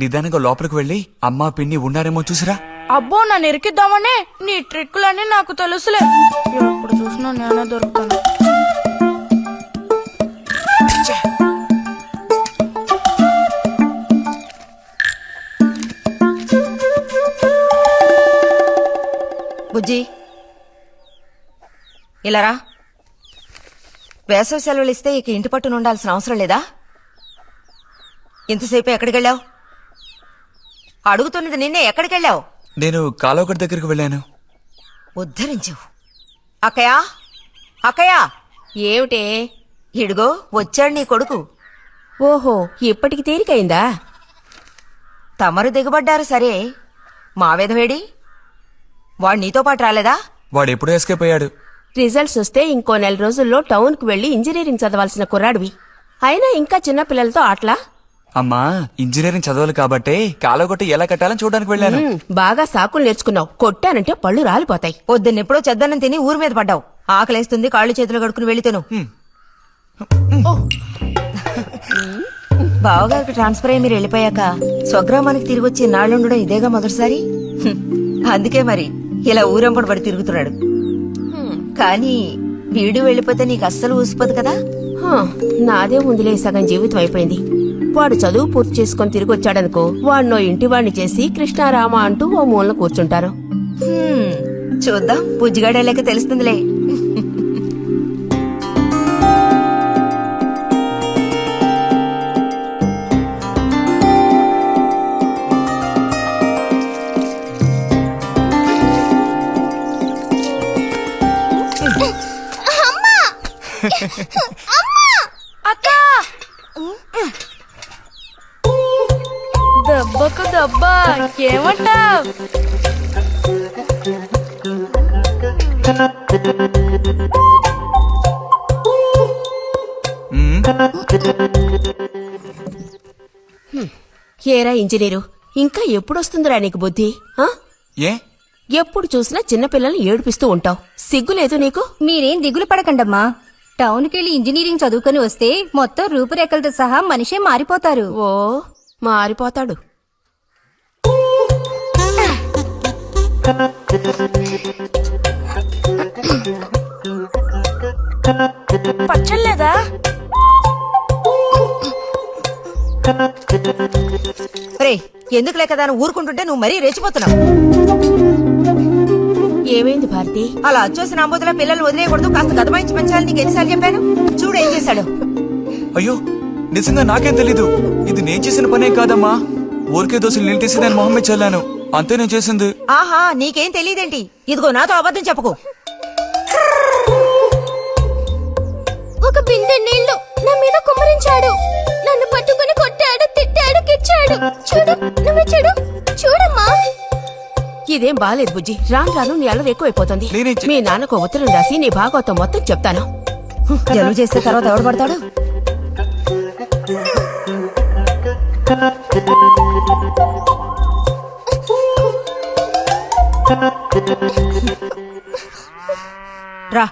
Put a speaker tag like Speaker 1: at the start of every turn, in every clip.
Speaker 1: నిదానంగా లోపలికి వెళ్ళి అమ్మా పిన్ని ఉన్నారేమో చూసిరా.
Speaker 2: అబ్బో నన్ను ఇరికిద్దామనే నీ ట్రిక్కులన్నీ నాకు తెలుసులే. ఎప్పుడు చూసినా నేనే దొరుకుతాను.
Speaker 3: బుజ్జి ఇలారా. వేసవి సెలవులు ఇస్తే ఇక ఇంటి పట్టున ఉండాల్సిన అవసరం లేదా? ఇంతసేపు ఎక్కడికెళ్ళావు? అడుగుతున్నది నిన్నే, ఎక్కడికెళ్ళావు?
Speaker 1: నేను కాలువగడ్డ దగ్గరికి వెళ్ళాను.
Speaker 3: ఉద్ధరించావు. అక్కయ్యా, అక్కయ్యా.
Speaker 4: ఏమిటే?
Speaker 3: ఇడుగో వచ్చాడు నీ కొడుకు.
Speaker 4: ఓహో, ఇప్పటికి తేలికైందా?
Speaker 3: తమరు దిగబడ్డారు సరే, మావేదవేడి? వాడు నీతో పాటు రాలేదా?
Speaker 1: వాడెప్పుడో ఎస్కేప్ అయ్యాడు.
Speaker 4: రిజల్ట్స్ వస్తే ఇంకో 4 రోజుల్లో టౌన్ కు వెళ్లి ఇంజనీరింగ్ చదవాల్సిన కుర్రాడివి. అయినా ఇంకా చిన్న పిల్లలతో ఆటలా?
Speaker 1: అమ్మా, ఇంజనీరింగ్ చదవాలి కాబట్టే కాలువగట్ట ఎలా కట్టాలని చూడడానికి వెళ్ళాను.
Speaker 4: బాగా సాకులు నేర్చుకున్నావు. కొట్టానంటే పళ్ళు రాలిపోతాయి.
Speaker 3: పొద్దున్నెప్పుడో చెద్దన్నం తిని ఊరి మీద పడ్డావు. ఆకలేస్తుంది, కాళ్ళు చేతులు కడుక్కుని వెళ్ళితేను. బావగారికి ట్రాన్స్ఫర్ అయ్యి మీరు వెళ్ళిపోయాక స్వగ్రామానికి తిరిగి వచ్చి నాళ్ళుండడం ఇదేగా మొదటిసారి. అందుకే మరి ఇలా ఊరంపడి పడి తిరుగుతున్నాడు. కానీ వీడు వెళ్ళిపోతే నీకు అస్సలు ఊసిపోదు కదా.
Speaker 4: నాదే ముందులే, సగం జీవితం అయిపోయింది. వాడు చదువు పూర్తి చేసుకుని తిరిగి వచ్చాడనుకో, వాడినో ఇంటి వాడిని చేసి కృష్ణారామ అంటూ ఓ మూలన కూర్చుంటారు.
Speaker 3: చూద్దాం, బుజ్జిగాడేలేక తెలుస్తుందిలే.
Speaker 2: అక్క దెబ్బకు దెబ్బ ఏమంటావ్?
Speaker 4: ఏరా ఇంజనీరు, ఇంకా ఎప్పుడొస్తుందిరా నీకు బుద్ధి?
Speaker 1: ఏ
Speaker 4: ఎప్పుడు చూసినా చిన్నపిల్లల్ని ఏడిపిస్తూ ఉంటావు. సిగ్గులేదు నీకు?
Speaker 5: మీరేం దిగులు పడకండమ్మా. టౌన్కెళ్ళి ఇంజనీరింగ్ చదువుకొని వస్తే మొత్తం రూపురేఖలతో సహా మనిషే మారిపోతారు.
Speaker 4: ఓ, మారిపోతాడు.
Speaker 2: పచ్చలేదా?
Speaker 3: రే, ఎందుకు లేకదా ఊరుకుంటుంటే నువ్వు మరీ రెచ్చిపోతున్నావు.
Speaker 4: ఏమైంది భారతి?
Speaker 3: అలా వచ్చేసి నా బదుల పిల్లలు వదిలేయకూడదు, కాస్త గదమాయించి పెంచాలని నీకు ఎన్నిసార్లు చెప్పాను? చూడు ఏం చేశాడు.
Speaker 1: అయ్యో, నిజంగా నాకేం తెలీదు. ఇది నేను చేసిన పనేం కాదమ్మా. ఊరికే దోశలు నీళ్ళు తీసి నేను మొహమ్మే చల్లాను, అంతే నేను చేసింది.
Speaker 3: ఆహా, నీకేం తెలియదేంటి? ఇదిగో నాతో అబద్ధం చెప్పకు.
Speaker 5: ఒక బిందె నీళ్లు నా మీద కుమ్మరించాడు. నన్ను పట్టుకుని కొట్టాడు, తిట్టాడు, కిచ్చాడు. చూడు, నువ్వు చూడు, చూడమ్మా.
Speaker 4: ఇదేం బాలేదు బుజ్జి. రాను రాను నీ అల్లరి ఎక్కువైపోతుంది. మీ నాన్నకు ఉత్తరం రాసి నీ భాగవతం మొత్తం చెప్తాను.
Speaker 3: జలుబు చేస్తే తర్వాత ఎవడు పడతాడు? రా.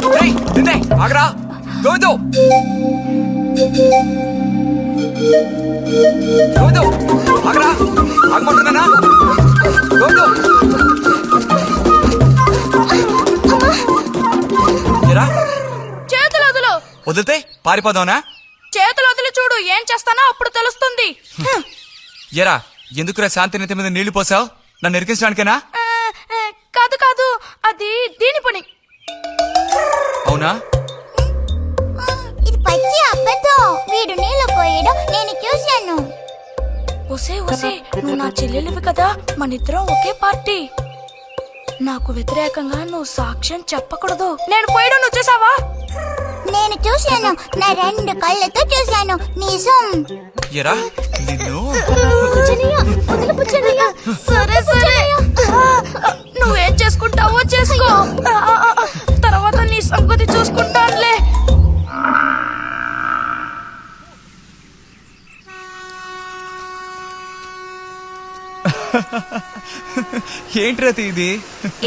Speaker 1: గోవిందు, ఆగరా గోవిందు. గోవిందు ఆగరా, ఆగమంటున్నానా? గోవిందు
Speaker 2: చేతులు వదులు.
Speaker 1: వదిలితే పారిపోదావునా?
Speaker 2: చేతులు వదిలి చూడు, ఏం చేస్తానో అప్పుడు తెలుస్తుంది.
Speaker 1: ఎరా, ఎందుకురా శాంతి నెత్తి మీద నీళ్లు పోసావు? నన్ను ఎరికించడానికేనా?
Speaker 2: కాదు కాదు, అది దీని పని.
Speaker 1: అవునా?
Speaker 5: ఇది పచ్చి అబద్ధం. వీడు నీళ్లు పోయడం నేను చూశాను.
Speaker 2: ఒసే ఒసే, నువ్వు నా చెల్లెలివి కదా, మనిద్దరం ఒకే పార్టీ. నాకు వ్యతిరేకంగా నువ్వు సాక్ష్యం చెప్పకూడదు. నేను పోయడం నువ్వు చూసావా?
Speaker 5: నేను చూశాను, నా 2 కళ్ళతో చూశాను. నిజం.
Speaker 1: ఎరా నిన్ను
Speaker 5: పుచ్చనయ్య, వదిలు పుచ్చనయ్య.
Speaker 2: సరే సరే, నువ్వేం చేసుకుంటావో చేసుకో. తర్వాత నీ సంగతి చూసుకుంటానులే.
Speaker 1: ఏంటి రతి ఇది?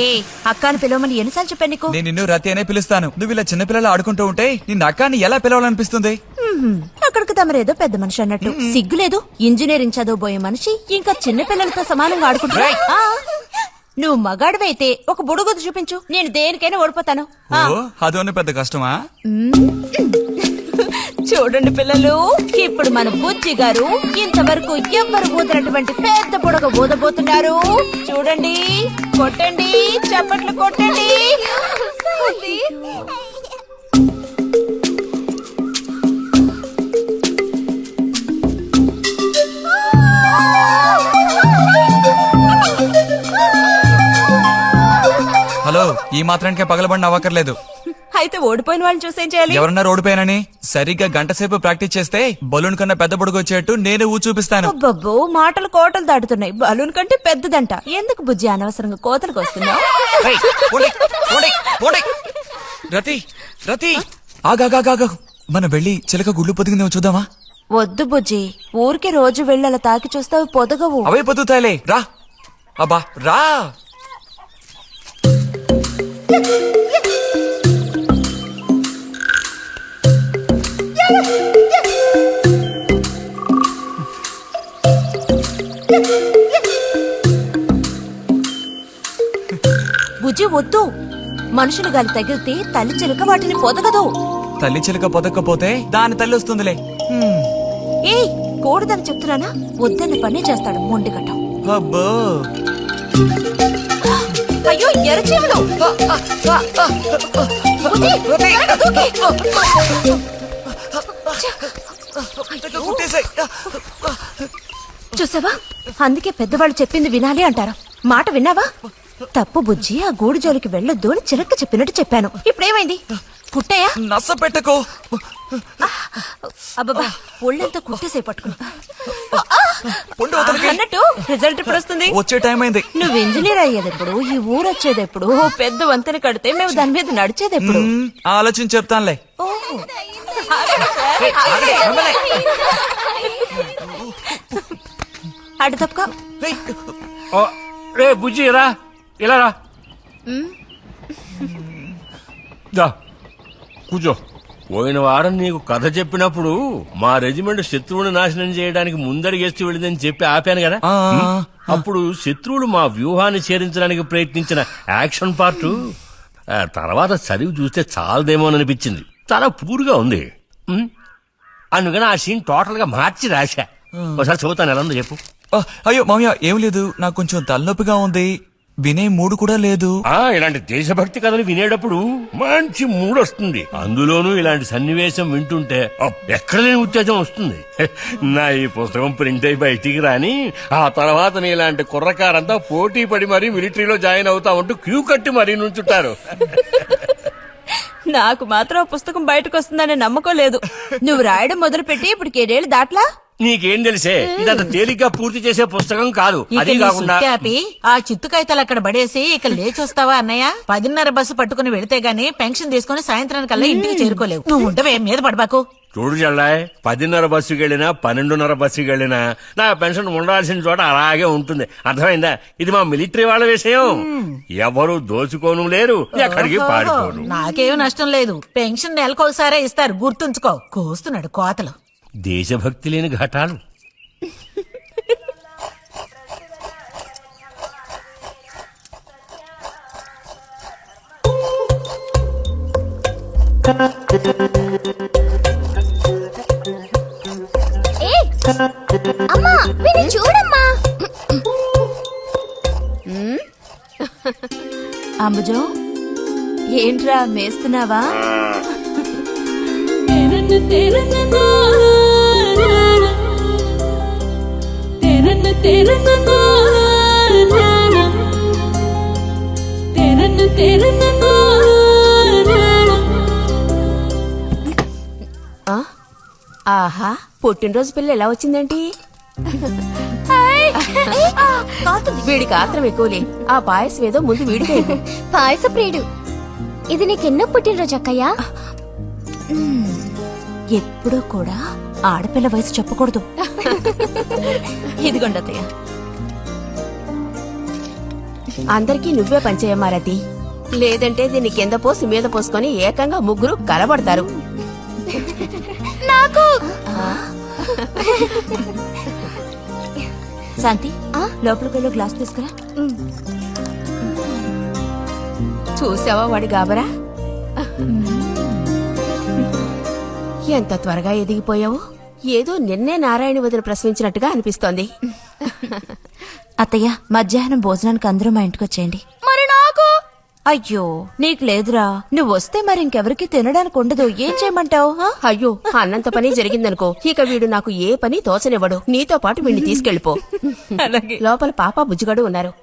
Speaker 3: ఏ అక్కాని పిలవమని ఎన్నిసార్లు చెప్పాను నీకు?
Speaker 1: నేను నిన్ను రతి అనే పిలుస్తాను. నువ్వు ఇలా చిన్నపిల్లలు ఆడుకుంటూ ఉంటే నిన్న అక్కాన్ని ఎలా పిలవాలనిపిస్తుంది?
Speaker 3: అక్కడికి తమరేదో పెద్ద మనిషి అన్నట్టు సిగ్గులేదు. ఇంజనీరింగ్ చదవబోయే మనిషి ఇంకా చిన్న పిల్లలతో సమానంగా ఆడుకుంటున్నా. ఆ, నువ్వు మగాడివైతే ఒక బుడుగుద్దు చూపించు, నేను దేనికైనా ఓడిపోతాను. ఆ,
Speaker 1: ఓ అదోనే పెద్ద కష్టమా?
Speaker 3: చూడండి పిల్లలు, ఇప్పుడు మన బుజ్జి గారు ఇంతవరకు ఎవ్వరు ఊదినటువంటి పెద్ద బుడగ ఊదబోతున్నారు. చూడండి, కొట్టండి, చప్పట్లు కొట్టండి.
Speaker 1: హలో, ఈ మాత్రానికే పగలబడిన అవ్వకర్లేదు.
Speaker 3: అయితే ఓడిపోయిన వాళ్ళని చూసేం చేయాలి?
Speaker 1: ఎవరన్నా ఓడిపోయానని సరిగ్గా గంట సేపు ప్రాక్టీస్ చేస్తే బలూన్ కన్నా పెద్ద బుడుగు వచ్చేట్టు నేనే ఊ చూపిస్తాను.
Speaker 3: అబ్బబ్బో, మాటలు కోటలు దాటుతున్నాయి. బలూన్ కంటే పెద్దదంట. ఎందుకు బుజ్జి అనవసరంగా కోతలకు వస్తున్నావు?
Speaker 1: ఏయ్, పోండి, పోండి, పోండి. రతి రతి ఆగాగాగా, మనం వెళ్ళి చిలక గుళ్ళు పొదిగిందేమో చూద్దామా?
Speaker 3: వద్దు బుజ్జి, ఊరికి రోజు వెళ్ళి అలా తాకి చూస్తావు, పొదగవు.
Speaker 1: అవే పొద్దుతాయిలే, రా. అబ్బా రా.
Speaker 3: బుజ్జి వద్దు, మనుషులు గాలి తగిలితే తల్లి చిలుక వాటిని పొదగదు.
Speaker 1: తల్లి చిలక పొదక్కపోతే దాని తల్లి వస్తుందిలే.
Speaker 3: ఏయ్, కూడదని చెప్తున్నానా? వద్దన్న పని చేస్తాడు మొండిగట్టం.
Speaker 1: అబ్బో,
Speaker 3: అయ్యో ఎర్రచీమలు! బుజ్జి, త్వరగా దూకి.
Speaker 1: కుట్టేసాయి.
Speaker 3: చూసావా, అందుకే పెద్దవాళ్ళు చెప్పింది వినాలి అంటారు. మాట విన్నావా? తప్పు బుజ్జి, ఆ గూడు జోలికి వెళ్ళొద్దు అని చిలక చెప్పినట్టు చెప్పాను. ఇప్పుడేమైంది? కుట్టాయా?
Speaker 1: నచ్చ పెట్టకో.
Speaker 3: అబ్బబ్బా, ఒళ్ళంతా కుట్టేసే పట్టుకున్నా.
Speaker 1: పొండి వదలకి.
Speaker 3: అన్నట్టు రిజల్ట్ ఇప్పుడు వస్తుంది.
Speaker 1: వచ్చే టైం అయింది.
Speaker 3: నువ్వు ఇంజనీర్ అయ్యేదెప్పుడు, ఈ ఊరు వచ్చేదెప్పుడు, ఓ పెద్ద వంతెన కడితే మేము దాని మీద నడిచేదెప్పుడు?
Speaker 1: ఆలోచించి చెప్తానులే.
Speaker 3: ఓహో. అటు తప్పుకో.
Speaker 6: రే బుజ్జి రా, ఇలా రా. దా, కూర్చో. పోయిన వారం నీకు కథ చెప్పినప్పుడు మా రెజిమెంట్ శత్రువుని నాశనం చేయడానికి ముందడిగేస్తూ వెళ్ళిందని చెప్పి ఆపాను కదా. అప్పుడు శత్రువులు మా వ్యూహాన్ని చేరించడానికి ప్రయత్నించిన యాక్షన్ పార్ట్ తర్వాత చదివి చూస్తే చాలదేమో అనిపించింది. చాలా పూర్గా ఉంది. అందుకని ఆ సీన్ టోటల్ గా మార్చి రాశా. ఒకసారి చదువుతాను, ఎలా ఉందో చెప్పు.
Speaker 1: అయ్యో మామయ్య, ఏం లేదు, నాకు కొంచెం తలనొప్పిగా ఉంది. వినే మూడు కూడా లేదు.
Speaker 6: ఇలాంటి దేశభక్తి కథలు వినేటప్పుడు మంచి మూడ్ వస్తుంది. అందులోనూ ఇలాంటి సన్నివేశం వింటుంటే ఎక్కడ లేని ఉత్తేజం వస్తుంది. నా ఈ పుస్తకం ప్రింట్ అయి బయటికి రాని ఆ తర్వాత నీ ఇలాంటి కుర్రకారంతా పోటీ పడి మరీ మిలిటరీలో జాయిన్ అవుతా ఉంటూ క్యూ కట్టి మరీ నుంచుంటారు.
Speaker 3: నాకు మాత్రం ఆ పుస్తకం బయటకు వస్తుందనే నమ్మకం లేదు. నువ్వు రాయడం మొదలుపెట్టి ఇప్పుడు 7 దాట్లా.
Speaker 6: నీకేం తెలిసే, ఇదంత తేలిగ్గా పూర్తి చేసే పుస్తకం కాదు. అది కాకుండా
Speaker 7: ఆ చిత్తు కాగితాలు అక్కడ పడేసి ఇక లేచొస్తావా అన్నయ్య? 10:30 బస్సు పట్టుకుని వెళితే గానీ పెన్షన్ తీసుకుని సాయంత్రానికల్లా ఇంటికి చేరుకోలేవు. నువ్వు ఉండవే, మీద పడబాకు.
Speaker 6: చూడు జల్లాయ్, 10:30 బస్సుకి వెళ్ళినా 12:30 బస్సుకి వెళ్ళినా నా పెన్షన్ ఉండాల్సిన చోట అలాగే ఉంటుంది. అర్థమైందా? ఇది మా మిలిటరీ వాళ్ళ విషయం. ఎవరు దోచుకోను లేరు, ఎక్కడికి పారిపోను.
Speaker 7: నాకేం నష్టం లేదు. పెన్షన్ నెలకోసారే ఇస్తారు, గుర్తుంచుకో. కోస్తున్నాడు కోతలు.
Speaker 6: దేశభక్తి లేని ఘటాలు.
Speaker 5: అమ్మా, వీడిని చూడమ్మా.
Speaker 3: అంబుజం, ఏంట్రా మేస్తున్నావా?
Speaker 4: ఆ? ఆహా పుట్టినరోజు పిల్ల ఎలా వచ్చిందేంటి? వీడికి ఆత్రం ఎక్కువలే. ఆ పాయసం ఏదో ముందు వీడికి
Speaker 5: పాయస ప్రియుడు. ఇది నీకెన్నో పుట్టినరోజు అక్కయ్యా?
Speaker 2: ఎప్పుడూ కూడా ఆడపిల్ల వయసు చెప్పకూడదు. ఇదిగోండి అత్తయ్య.
Speaker 4: అందరికీ నువ్వే పంచేయమారతి, లేదంటే దీన్ని కింద పోసి మీద పోసుకొని ఏకంగా ముగ్గురు కలబడతారు.
Speaker 5: నాకు
Speaker 2: శాంతి లోపలికి వెళ్ళి గ్లాస్ తీసుకురా.
Speaker 4: చూసావా వాడి గాబరా? ఎంత త్వరగా ఎదిగిపోయావు. ఏదో నిన్నే నారాయణ వదిన ప్రసవించినట్టుగా అనిపిస్తోంది.
Speaker 2: అత్తయ్య మధ్యాహ్నం భోజనానికి అందరూ మా ఇంటికి వచ్చేయండి.
Speaker 5: మరి నాకు
Speaker 2: అయ్యో నీకు లేదురా. నువ్వు వస్తే మరి ఇంకెవరికి తినడానికి ఉండదు. ఏం చేయమంటావు?
Speaker 4: అయ్యో అన్నంత పని జరిగిందనుకో, ఇక వీడు నాకు ఏ పని తోచనివ్వడు. నీతో పాటు వీడిని తీసుకెళ్లిపో. లోపల పాప బుజ్జిగాడు ఉన్నారు.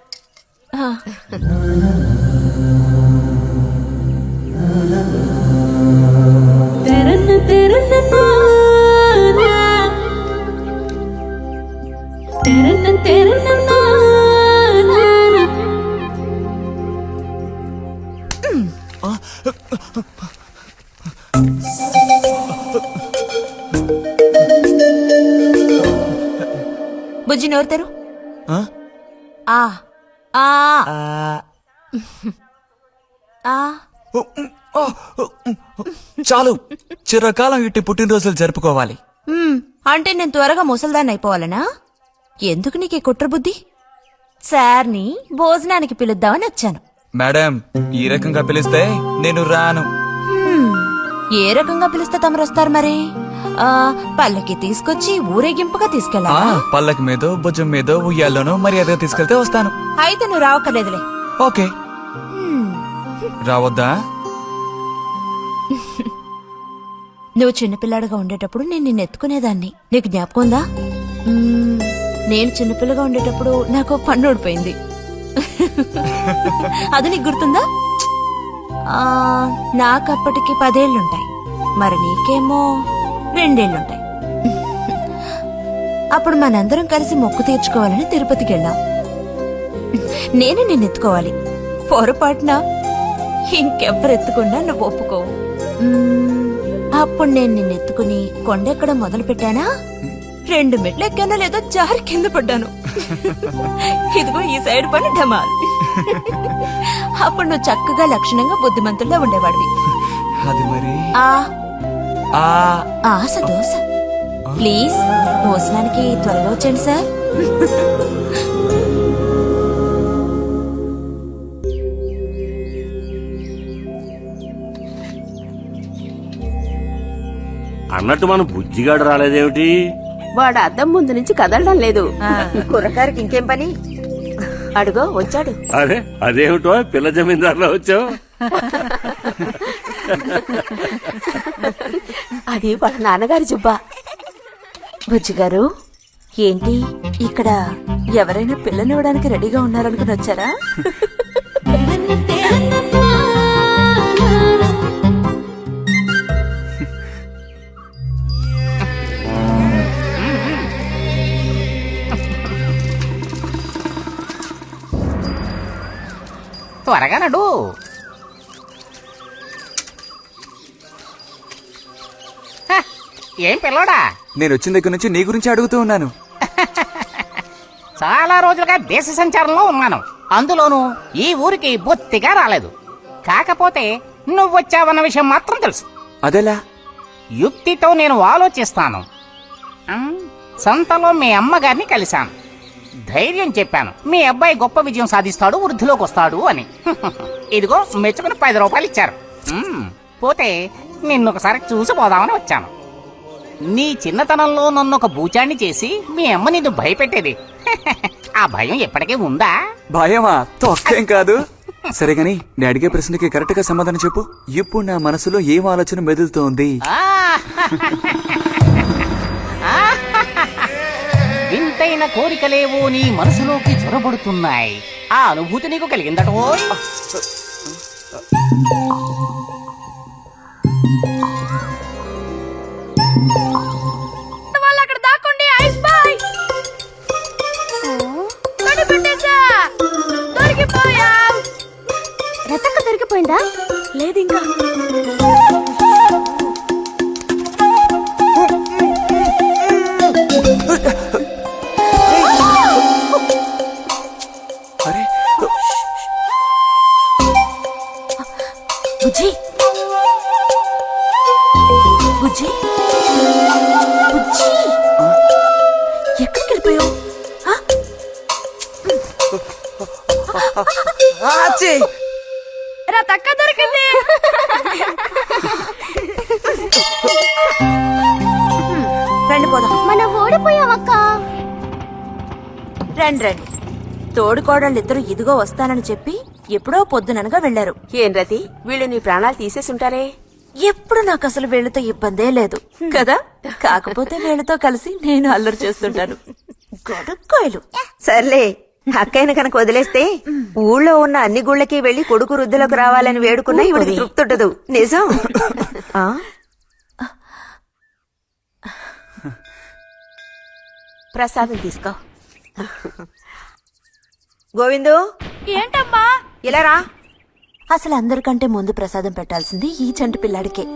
Speaker 2: బుజ్జి నోరుతారు.
Speaker 1: ఆ?
Speaker 2: ఆ ఆ ఆ
Speaker 1: చాలు, చిరకాలం ఇట్టి పుట్టినరోజులు జరుపుకోవాలి.
Speaker 2: అంటే నేను త్వరగా ముసల్దాన్ని అయిపోవాలనా? ఎందుకు నీకు ఈ కుట్ర బుద్ధి? సార్ని భోజనానికి పిలుద్దామని వచ్చాను.
Speaker 1: మేడం, ఈ రకంగా పిలిస్తే నేను రాను.
Speaker 2: ఏ రకంగా పిలిస్తే తమరు వస్తారు మరి? పల్లకి తీసుకొచ్చి ఊరేగింపుగా తీసుకెళ్ళా?
Speaker 1: పల్లకి మీదో భుజం మీదో ఉయ్యాల్లోనో మర్యాదగా తీసుకెళ్తే వస్తాను.
Speaker 2: అయితే నువ్వు రావక్కర్లేదులే.
Speaker 1: ఓకే, రావద్దా?
Speaker 2: నువ్వు చిన్నపిల్లాడుగా ఉండేటప్పుడు నేను నిన్ను ఎత్తుకునేదాన్ని. నీకు జ్ఞాపకం ఉందా? నేను చిన్నపిల్లగా ఉండేటప్పుడు నాకు పన్ను ఊడిపోయింది. అది నీకు గుర్తుందా? నాకప్పటికి 10 ఏళ్లుంటాయి. మరి నీకేమో 2 ఏళ్లుంటాయి. అప్పుడు మనందరం కలిసి మొక్కు తీర్చుకోవాలని తిరుపతికి వెళ్ళాం. నేను నిన్ను ఎత్తుకోవాలి. పొరపాటున ఇంకెవ్వరెత్తుకున్నా నువ్వు ఒప్పుకోవు. అప్పుడు నేను నిన్ను ఎత్తుకుని కొండెక్కడం మొదలు పెట్టానా, 2 మెట్లు ఎక్కానో లేదో జారి కింద పడ్డాను. ఇదిగో ఈ సైడ్ పని ఢమాల్. అప్పుడు నువ్వు చక్కగా లక్షణంగా బుద్ధిమంతుల్లో ఉండేవాడివి.
Speaker 1: అది మరి
Speaker 2: ఆశ దోశ. ప్లీజ్ భోజనానికి త్వరగా వచ్చండి సార్.
Speaker 6: అన్నట్టు మన బుజ్జిగాడు రాలేదేమిటి?
Speaker 4: వాడు అద్దం ముందు నుంచి కదలడం లేదు.
Speaker 3: కుర్రకారికి ఇంకేం పని?
Speaker 4: అడుగో వచ్చాడు.
Speaker 6: అరే అదేమిటో పిల్ల జమీందారులో వచ్చావు.
Speaker 4: అది వాళ్ళ నాన్నగారి జుబ్బా.
Speaker 2: బుజ్జిగారు ఏంటి ఇక్కడ ఎవరైనా పిల్లనివ్వడానికి రెడీగా ఉన్నారనుకుని వచ్చారా?
Speaker 8: త్వరగా నడు. ఏం పిల్లోడా,
Speaker 1: నేను వచ్చిన దగ్గర నుంచి నీ గురించి అడుగుతూ ఉన్నాను.
Speaker 8: చాలా రోజులుగా దేశ సంచారంలో ఉన్నాను. అందులోనూ ఈ ఊరికి బొత్తిగా రాలేదు. కాకపోతే నువ్వు వచ్చావన్న విషయం మాత్రం తెలుసు.
Speaker 1: అదెలా?
Speaker 8: యుక్తితో నేను ఆలోచిస్తాను. సంతలో మీ అమ్మగారిని కలిశాను. ధైర్యం చెప్పాను, మీ అబ్బాయి గొప్ప విజయం సాధిస్తాడు, వృద్ధిలోకి వస్తాడు అని. ఇదిగో మెచ్చుకుని 10 రూపాయలు ఇచ్చారు. పోతే నిన్నొకసారి చూసి పోదామని వచ్చాను. నీ చిన్నతనంలో నన్ను ఒక బూచాన్ని చేసి మీ అమ్మ నిన్ను భయపెట్టేది. ఆ భయం ఎప్పటికీ ఉందా?
Speaker 1: భయమా? తొక్కేం కాదు. సరే గాని నేను అడిగే ప్రశ్నకి కరెక్ట్ గా సమాధానం చెప్పు. ఇప్పుడు నా మనసులో ఏం ఆలోచన మెదులుతోంది?
Speaker 8: వింతైన కోరికలేవో నీ మనసులోకి చొరబడుతున్నాయి. ఆ అనుభూతి నీకు కలిగిందటో?
Speaker 5: వాళ్ళు అక్కడ దాక్కోండి. Ice boy కనిపెట్టేశా. దొరికిపోయా. రతక్క దొరికిపోయిందా? లేదు ఇంకా.
Speaker 1: అరే
Speaker 2: బుజ్జి బుజ్జి బుజ్జి ఎక్కడికి వెళ్ళిపోయావు?
Speaker 5: రతక్క దొరికింది.
Speaker 2: రండి పోదాం.
Speaker 5: మనం ఓడిపోయావక్క.
Speaker 2: రండి రండి. తోడుకోడళ్ళిద్దరూ ఇదిగో వస్తానని చెప్పి ఎప్పుడో పొద్దుననగా వెళ్లారు.
Speaker 4: ఏం రతి, వీళ్ళు నీ ప్రాణాలు తీసేసుంటారే.
Speaker 2: ఎప్పుడు నాకు అసలు వీళ్ళతో ఇబ్బందే లేదు కదా. కాకపోతే వీళ్ళతో కలిసి నేను అల్లరి చేస్తుంటాను. గొడక్కోయలు.
Speaker 3: సర్లే, అక్కయ్యను కనుక వదిలేస్తే ఊళ్ళో ఉన్న అన్ని గుళ్ళకి వెళ్లి కొడుకు వృద్ధిలోకి రావాలని వేడుకున్నా ఇవిడికి తృప్తి ఉండదు. నిజం. ఆ?
Speaker 4: ప్రసాదం తీసుకో.
Speaker 3: గోవిందు,
Speaker 5: ఏంటమ్మా?
Speaker 3: ఇలా రా.
Speaker 2: అసలు అందరికంటే ముందు ప్రసాదం పెట్టాల్సింది ఈ చంటి పిల్లాడికే.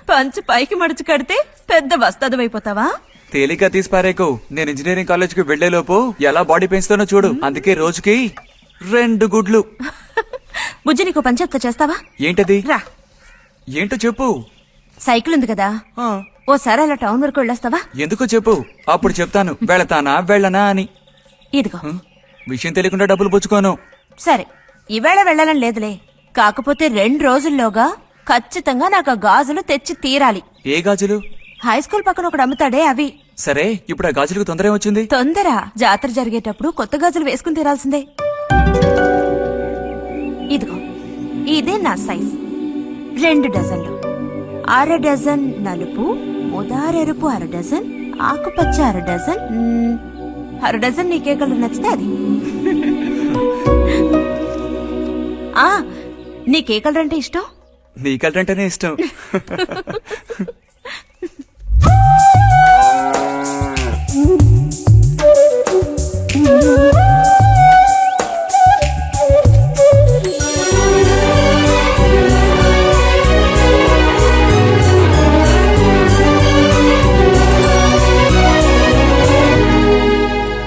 Speaker 2: పంచు పైకి మడుచు కడితే పెద్ద వస్తాదమైపోతావా?
Speaker 1: తేలిక తీసి పారేకు. నేను ఇంజనీరింగ్ కాలేజ్ కి వెళ్లేలోపు ఎలా బాడీ పెంచుతానో చూడు. అందుకే రోజుకి 2 గుడ్లు.
Speaker 2: బుజ్జి, నీకు పని చెప్తా, చేస్తావా?
Speaker 1: ఏంటది?
Speaker 2: రా.
Speaker 1: ఏంటో చెప్పు.
Speaker 2: సైకిల్ ఉంది కదా,
Speaker 1: ఆ,
Speaker 2: ఓసారి అలా టౌన్ వరకు వెళ్ళొస్తావా?
Speaker 1: ఎందుకో చెప్పు, అప్పుడు చెప్తాను వెళతానా వెళ్ళనా అని.
Speaker 2: ఇదిగో.
Speaker 1: విషయం తెలియకుండా డబ్బులు పుచ్చుకోను.
Speaker 2: సరే, ఈవేళ వెళ్ళాలని లేదులే. కాకపోతే 2 రోజుల్లోగా ఖచ్చితంగా నాకు ఆ గాజులు తెచ్చి తీరాలి.
Speaker 1: ఏ గాజులు?
Speaker 2: హై స్కూల్ పక్కన ఒకడు అమ్ముతాడే అవి.
Speaker 1: సరే, ఇప్పుడు ఆ గాజులకు తొందర ఏమొచ్చింది?
Speaker 2: తొందర జాతర జరిగేటప్పుడు కొత్త గాజులు వేసుకుని తీరాల్సిందే. ఇదిగో, ఇదే నా సైజ్. 2 డజన్లు. 1/2 డజన్ నలుపు, ముదారెరుపు 1/2 డజన్, ఆకుపచ్చ 1/2 డజన్. 1/2 డజన్ నీకే కలర్ నచ్చితే అది. నీకే కలర్ అంటే ఇష్టం?
Speaker 1: నీ కలర్ అంటేనే ఇష్టం.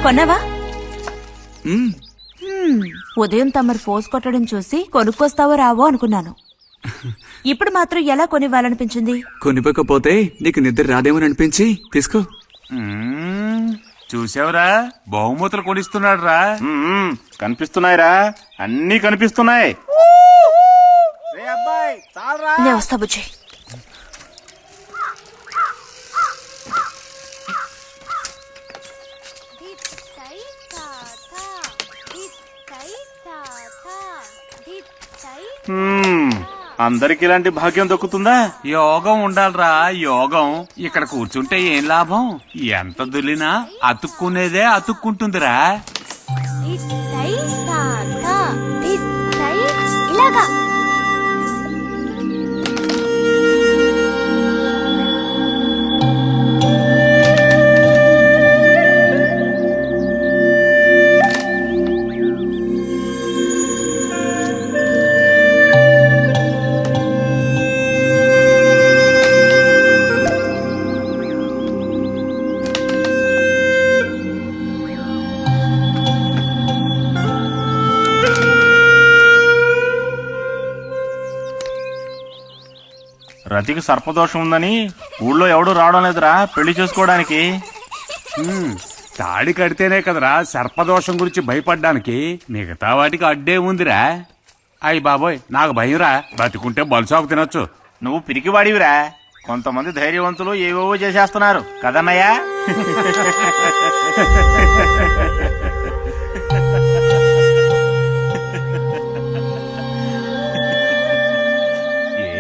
Speaker 2: కొన్నావా?
Speaker 1: మ్మ్.
Speaker 2: ఉదయం తమరు ఫోర్స్ కొట్టడం చూసి కొనుక్కొస్తావో రావో అనుకున్నాను. ఇప్పుడు మాత్రం ఎలా కొనివ్వాలనిపించింది?
Speaker 1: కొనిపోకపోతే నీకు నిద్ర రాదేమని అనిపించి తీసుకో.
Speaker 9: చూసావురా, బహుమతులు కొనిస్తున్నాడు రా. కనిపిస్తున్నాయిరా, అన్నీ కనిపిస్తున్నాయి.
Speaker 2: నేను వస్తా బుజ్జి.
Speaker 9: అందరికి ఇలాంటి భాగ్యం దక్కుతుందా? యోగం ఉండాలిరా, యోగం. ఇక్కడ కూర్చుంటే ఏం లాభం? ఎంత దులినా అతుక్కునేదే అతుక్కుంటుందిరా.
Speaker 5: తిత్తై తాత తిత్తై ఇలాగా.
Speaker 9: రతికి సర్పదోషం ఉందని ఊళ్ళో ఎవడూ రావడం లేదురా పెళ్లి చేసుకోవడానికి. తాడి కడితేనే కదరా సర్పదోషం గురించి భయపడ్డానికి, మిగతా వాటికి అడ్డే ఉందిరా. అయ్యి బాబోయ్, నాకు భయంరా. బతికుంటే బలుసాకు తినొచ్చు. నువ్వు పిరికివాడివిరా. కొంతమంది ధైర్యవంతులు ఏవేవో చేసేస్తున్నారు కదన్నయ్యా.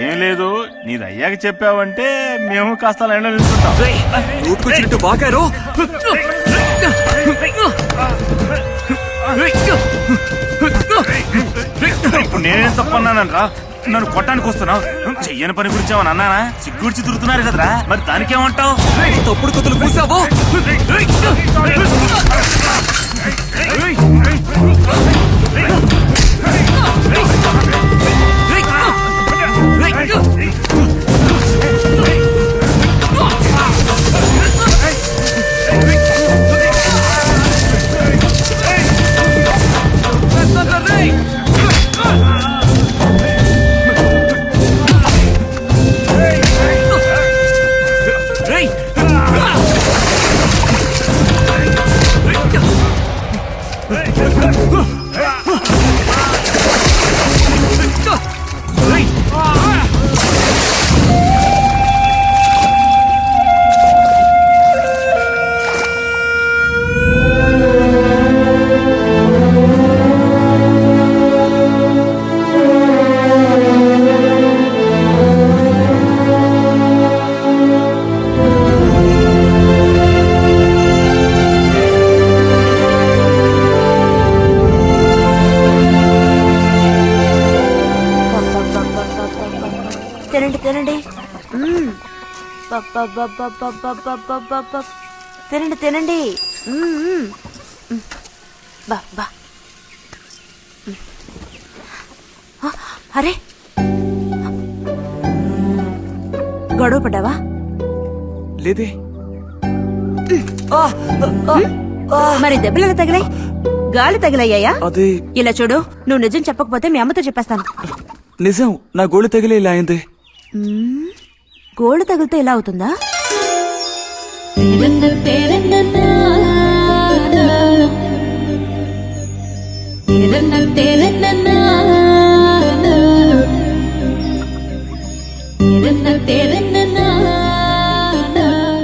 Speaker 9: ఏం లేదు, నీది అయ్యాక చెప్పావంటే మేము కాస్త లైన్లో నిలుచుంటాం.
Speaker 1: నోటుకొచ్చినట్టు బాగారు.
Speaker 9: ఇప్పుడు నేనేం తప్పన్నానరా? నన్ను కొట్టడానికి వస్తున్నావు. చెయ్యని పని గురించి ఏమన్నా అన్నానా? సిగ్గుడిచి తిరుగుతున్నారు కదరా, మరి దానికేమంటావు?
Speaker 1: తప్పుడు కొత్తలు పూసావో.
Speaker 2: తినండి తినండి. తినండి తినండి. బా అరే, గొడవ పడ్డావా?
Speaker 1: లేదే.
Speaker 2: మరి దెబ్బలు ఎలా తగిలాయి? గాలి తగిలయ్యాయా?
Speaker 1: అదే.
Speaker 2: ఇలా చూడు, నువ్వు నిజం చెప్పకపోతే మీ అమ్మతో చెప్పేస్తాను.
Speaker 1: నిజం, నా గోళ్ళు తగిలే ఇలా అయింది.
Speaker 2: గోళ్ళు తగిలితే ఇలా అవుతుందా?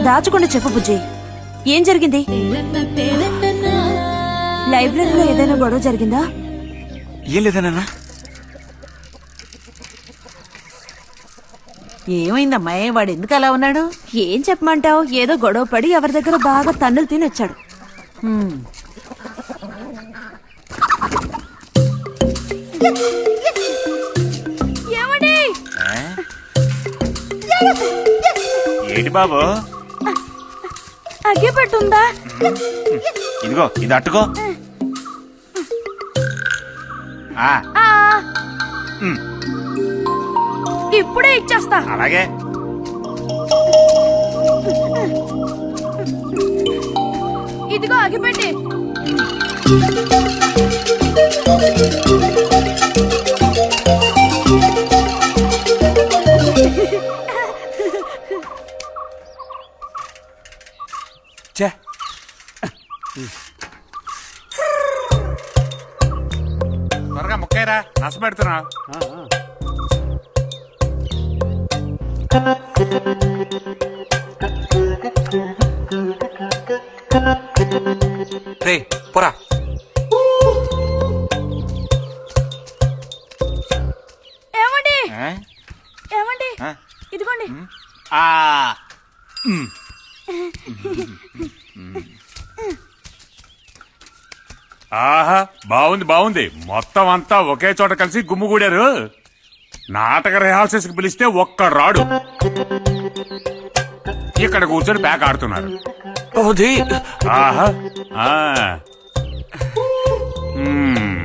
Speaker 2: దాచకుండా చెప్పు బుజ్జి, ఏం జరిగింది? లైబ్రరీలో ఏదైనా గొడవ జరిగిందా?
Speaker 1: ఏం లేదన్నా.
Speaker 7: ఏమైందమ్మా? వాడు ఎందుకు అలా ఉన్నాడు?
Speaker 2: ఏం చెప్పమంటావు, ఏదో గొడవ పడి ఎవరి దగ్గర బాగా తన్నులు తిని వచ్చాడు.
Speaker 9: ఏంటి బాబు?
Speaker 2: అగ్గి పెట్టుందా?
Speaker 9: ఇదిగో ఇది అట్టుకో.
Speaker 2: ఇప్పుడే ఇచ్చేస్తా.
Speaker 9: అలాగే.
Speaker 2: ఇదిగో అగిపెట్టి.
Speaker 9: త్వరగా ముక్కైరా, నస పెడుతున్నా.
Speaker 1: రే పోరా.
Speaker 2: ఏమండి? ఏమండి ఇదిగోండి.
Speaker 9: ఆ, ఆహా బాగుంది బాగుంది. మొత్తం అంతా ఒకే చోట కలిసి గుమ్ముగూడారు. నాటక రిహార్సల్స్ కి పిలిస్తే ఒక్క రాడు. ఇక్కడ కూర్చొని ప్యాక్ ఆడుతున్నారు.
Speaker 1: అది
Speaker 9: ఆహా ఆ. మ్మ్.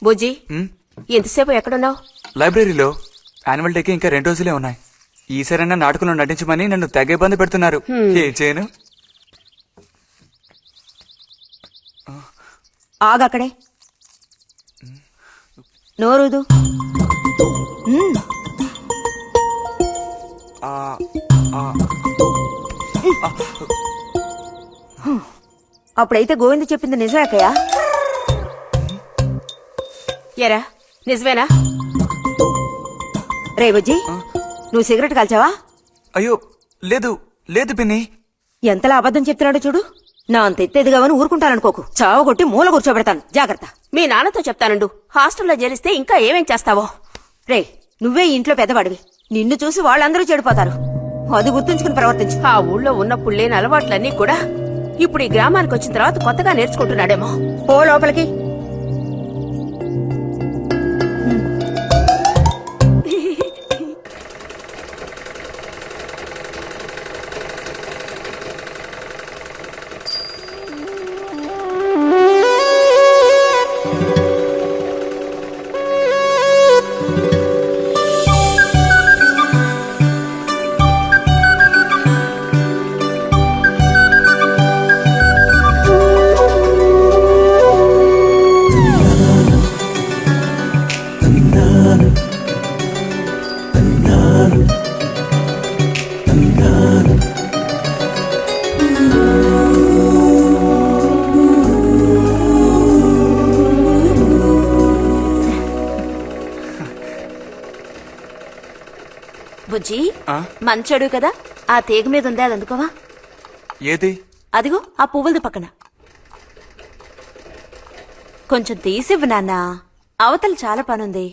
Speaker 4: బుజ్జి ఎంతసేపు ఎక్కడున్నావు?
Speaker 1: లైబ్రరీలో యాన్యువల్ డేకి ఇంకా 2 రోజులే ఉన్నాయి. ఈసారైనా నాటకంలో నటించమని నన్ను తెగ ఇబ్బంది పెడుతున్నారు. ఏం చేయను?
Speaker 3: ఆగక్కడే నోరుదు. అప్పుడైతే గోవింద చెప్పింది నిజమేకయ్యా?
Speaker 4: ఎరా నిజమేనా?
Speaker 3: రే బుజ్జి, నువ్వు సిగరెట్ కాల్చావా?
Speaker 1: అయ్యో లేదు లేదు పిన్ని.
Speaker 3: ఎంతలా అబద్ధం చెప్తున్నాడో చూడు. నా అంత ఎత్తేదిగావని ఊరుకుంటాననుకోకు. చావగొట్టి మూల కూర్చోబెడతాను. జాగ్రత్త.
Speaker 4: మీ నాన్నతో చెప్తానుండు. హాస్టల్లో చేరిస్తే ఇంకా ఏమేం చేస్తావో.
Speaker 3: రే, నువ్వే ఇంట్లో పెద్దవాడివి. నిన్ను చూసి వాళ్ళందరూ చెడిపోతారు. అది గుర్తుంచుకుని ప్రవర్తించు.
Speaker 4: ఆ ఊళ్ళో ఉన్నప్పుడు లేని అలవాట్లన్నీ కూడా ఇప్పుడు ఈ గ్రామానికి వచ్చిన తర్వాత కొత్తగా నేర్చుకుంటున్నాడేమో.
Speaker 3: పో లోపలికి. బుజ్జి, మంచోడు కదా, ఆ తీగ మీద ఉంది, అది అందుకోవా?
Speaker 1: ఏది?
Speaker 3: అదిగో ఆ పువ్వులది పక్కన. కొంచెం తీసివ్వు నాన్న, అవతల చాలా పనుంది.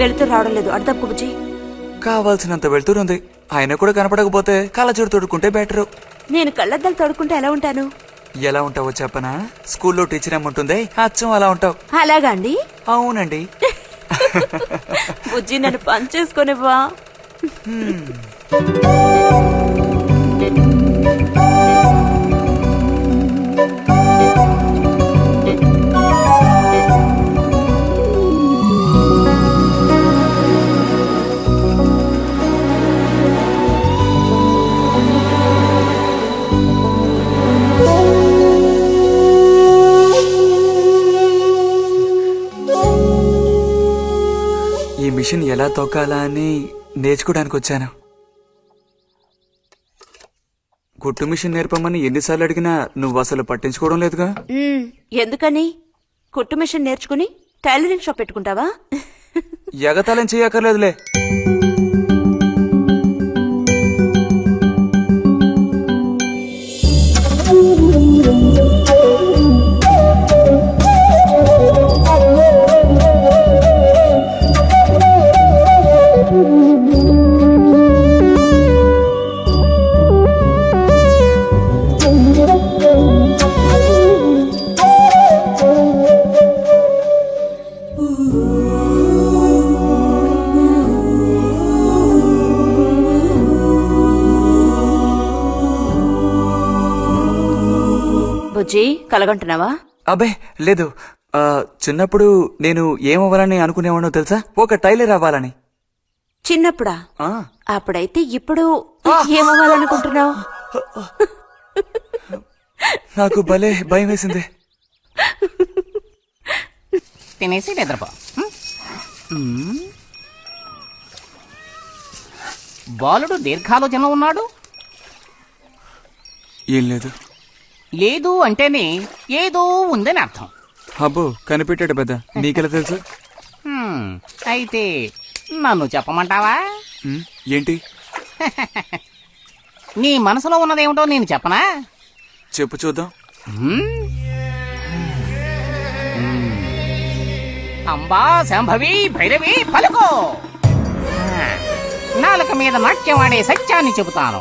Speaker 3: వెళుతూ రావడం లేదు, అడు తప్పు బుజ్జి.
Speaker 1: కావాల్సినంత వెళ్తురుంది. ఆయన కూడా కనపడకపోతే కళ్ళజోడు తొడుక్కుంటే బెటరు.
Speaker 3: నేను కళ్ళద్దాలు తడుకుంటే ఎలా ఉంటాను?
Speaker 1: ఎలా ఉంటావో చెప్పనా? స్కూల్లో టీచర్ ఏముంటుంది, అచ్చం అలా ఉంటావు.
Speaker 3: అలాగా అండి?
Speaker 1: అవునండి.
Speaker 3: బుజ్జి, నన్ను పని చేసుకునివ్వా?
Speaker 1: ఈ మిషన్ ఎలా తొక్కాలా అని నేర్చుకోవడానికి వచ్చాను. కుట్టు మిషన్ నేర్పమని ఎన్నిసార్లు అడిగినా నువ్వు అసలు పట్టించుకోవడం లేదుగా.
Speaker 3: ఎందుకని? కుట్టు మిషన్ నేర్చుకుని టైలరింగ్ షాప్ పెట్టుకుంటావా?
Speaker 1: ఎగతాళం చేయక్కర్లేదులే.
Speaker 3: బుజ్జి, కలగంటున్నావా?
Speaker 1: అబ్బే లేదు. చిన్నప్పుడు నేను ఏమవ్వాలని అనుకునేవాడో తెలుసా? ఒక టైలర్ అవ్వాలని.
Speaker 3: చిన్నప్పుడా?
Speaker 1: ఆ,
Speaker 3: అప్పుడైతే ఇప్పుడు ఏమవ్వాలనుకుంటున్నావు?
Speaker 1: నాకు భలే భయం వేసింది.
Speaker 8: తినేసి నిద్రపో. బాలుడు దీర్ఘాలోచనలో ఉన్నాడు.
Speaker 1: ఏం లేదు.
Speaker 8: లేదు అంటేనే ఏదో ఉందని అర్థం.
Speaker 1: అబ్బో కనిపెట్టాడు పెద్ద. నీకెలా తెలుసు?
Speaker 8: అయితే నన్ను చెప్పమంటావా?
Speaker 1: ఏంటి?
Speaker 8: నీ మనసులో ఉన్నదేమిటో నేను చెప్పనా?
Speaker 1: చెప్పు చూద్దాం.
Speaker 8: అంబా శాంభవి భైరవి పలుకో. నాలుక మీద నాట్యం ఆడే సత్యాన్ని చెబుతాను.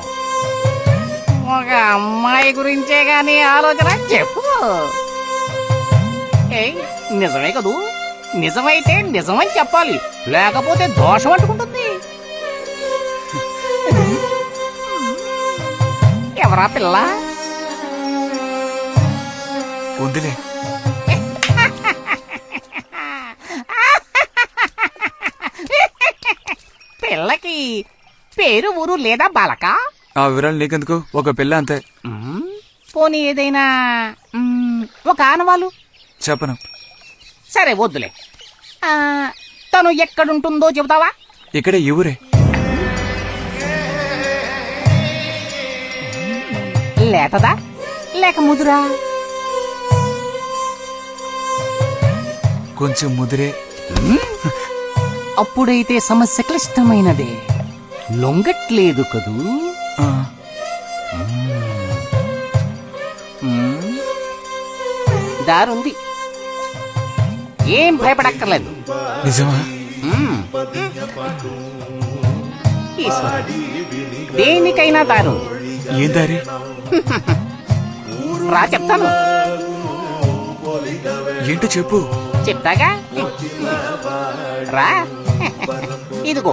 Speaker 8: ఒక అమ్మాయి గురించే గాని ఆలోచన చెప్పు. ఏయ్, నిజమే కదూ? నిజమైతే నిజమని చెప్పాలి, లేకపోతే దోషం అంటుకుంటుంది. ఎవరా పిల్ల?
Speaker 1: ఉందిలే.
Speaker 8: పిల్లకి పేరు ఊరు లేదా బాలక?
Speaker 1: ఆ వివరాలు నీకెందుకు? ఒక పిల్ల అంతే.
Speaker 8: పోనీ ఏదైనా ఒక ఆనవాలు?
Speaker 1: చెప్పను.
Speaker 8: సరే వద్దులే. తను ఎక్కడుంటుందో చెబుతావా?
Speaker 1: ఇక్కడే ఈ ఊరే.
Speaker 8: లేతదా లేక ముదురా?
Speaker 1: కొంచెం ముదిరే.
Speaker 8: అప్పుడైతే సమస్య క్లిష్టమైనదే. లొంగట్లేదు కదూ?
Speaker 1: ఆ,
Speaker 8: దారుంది, ఏం భయపడక్కర్లేదు.
Speaker 1: నిజమా?
Speaker 8: ఈశ్వర, దేనికైనా దారు.
Speaker 1: ఏం దారి?
Speaker 8: రా చెప్తాను.
Speaker 1: ఏంటో చెప్పు.
Speaker 8: చెప్తాగా, రా. ఇదిగో,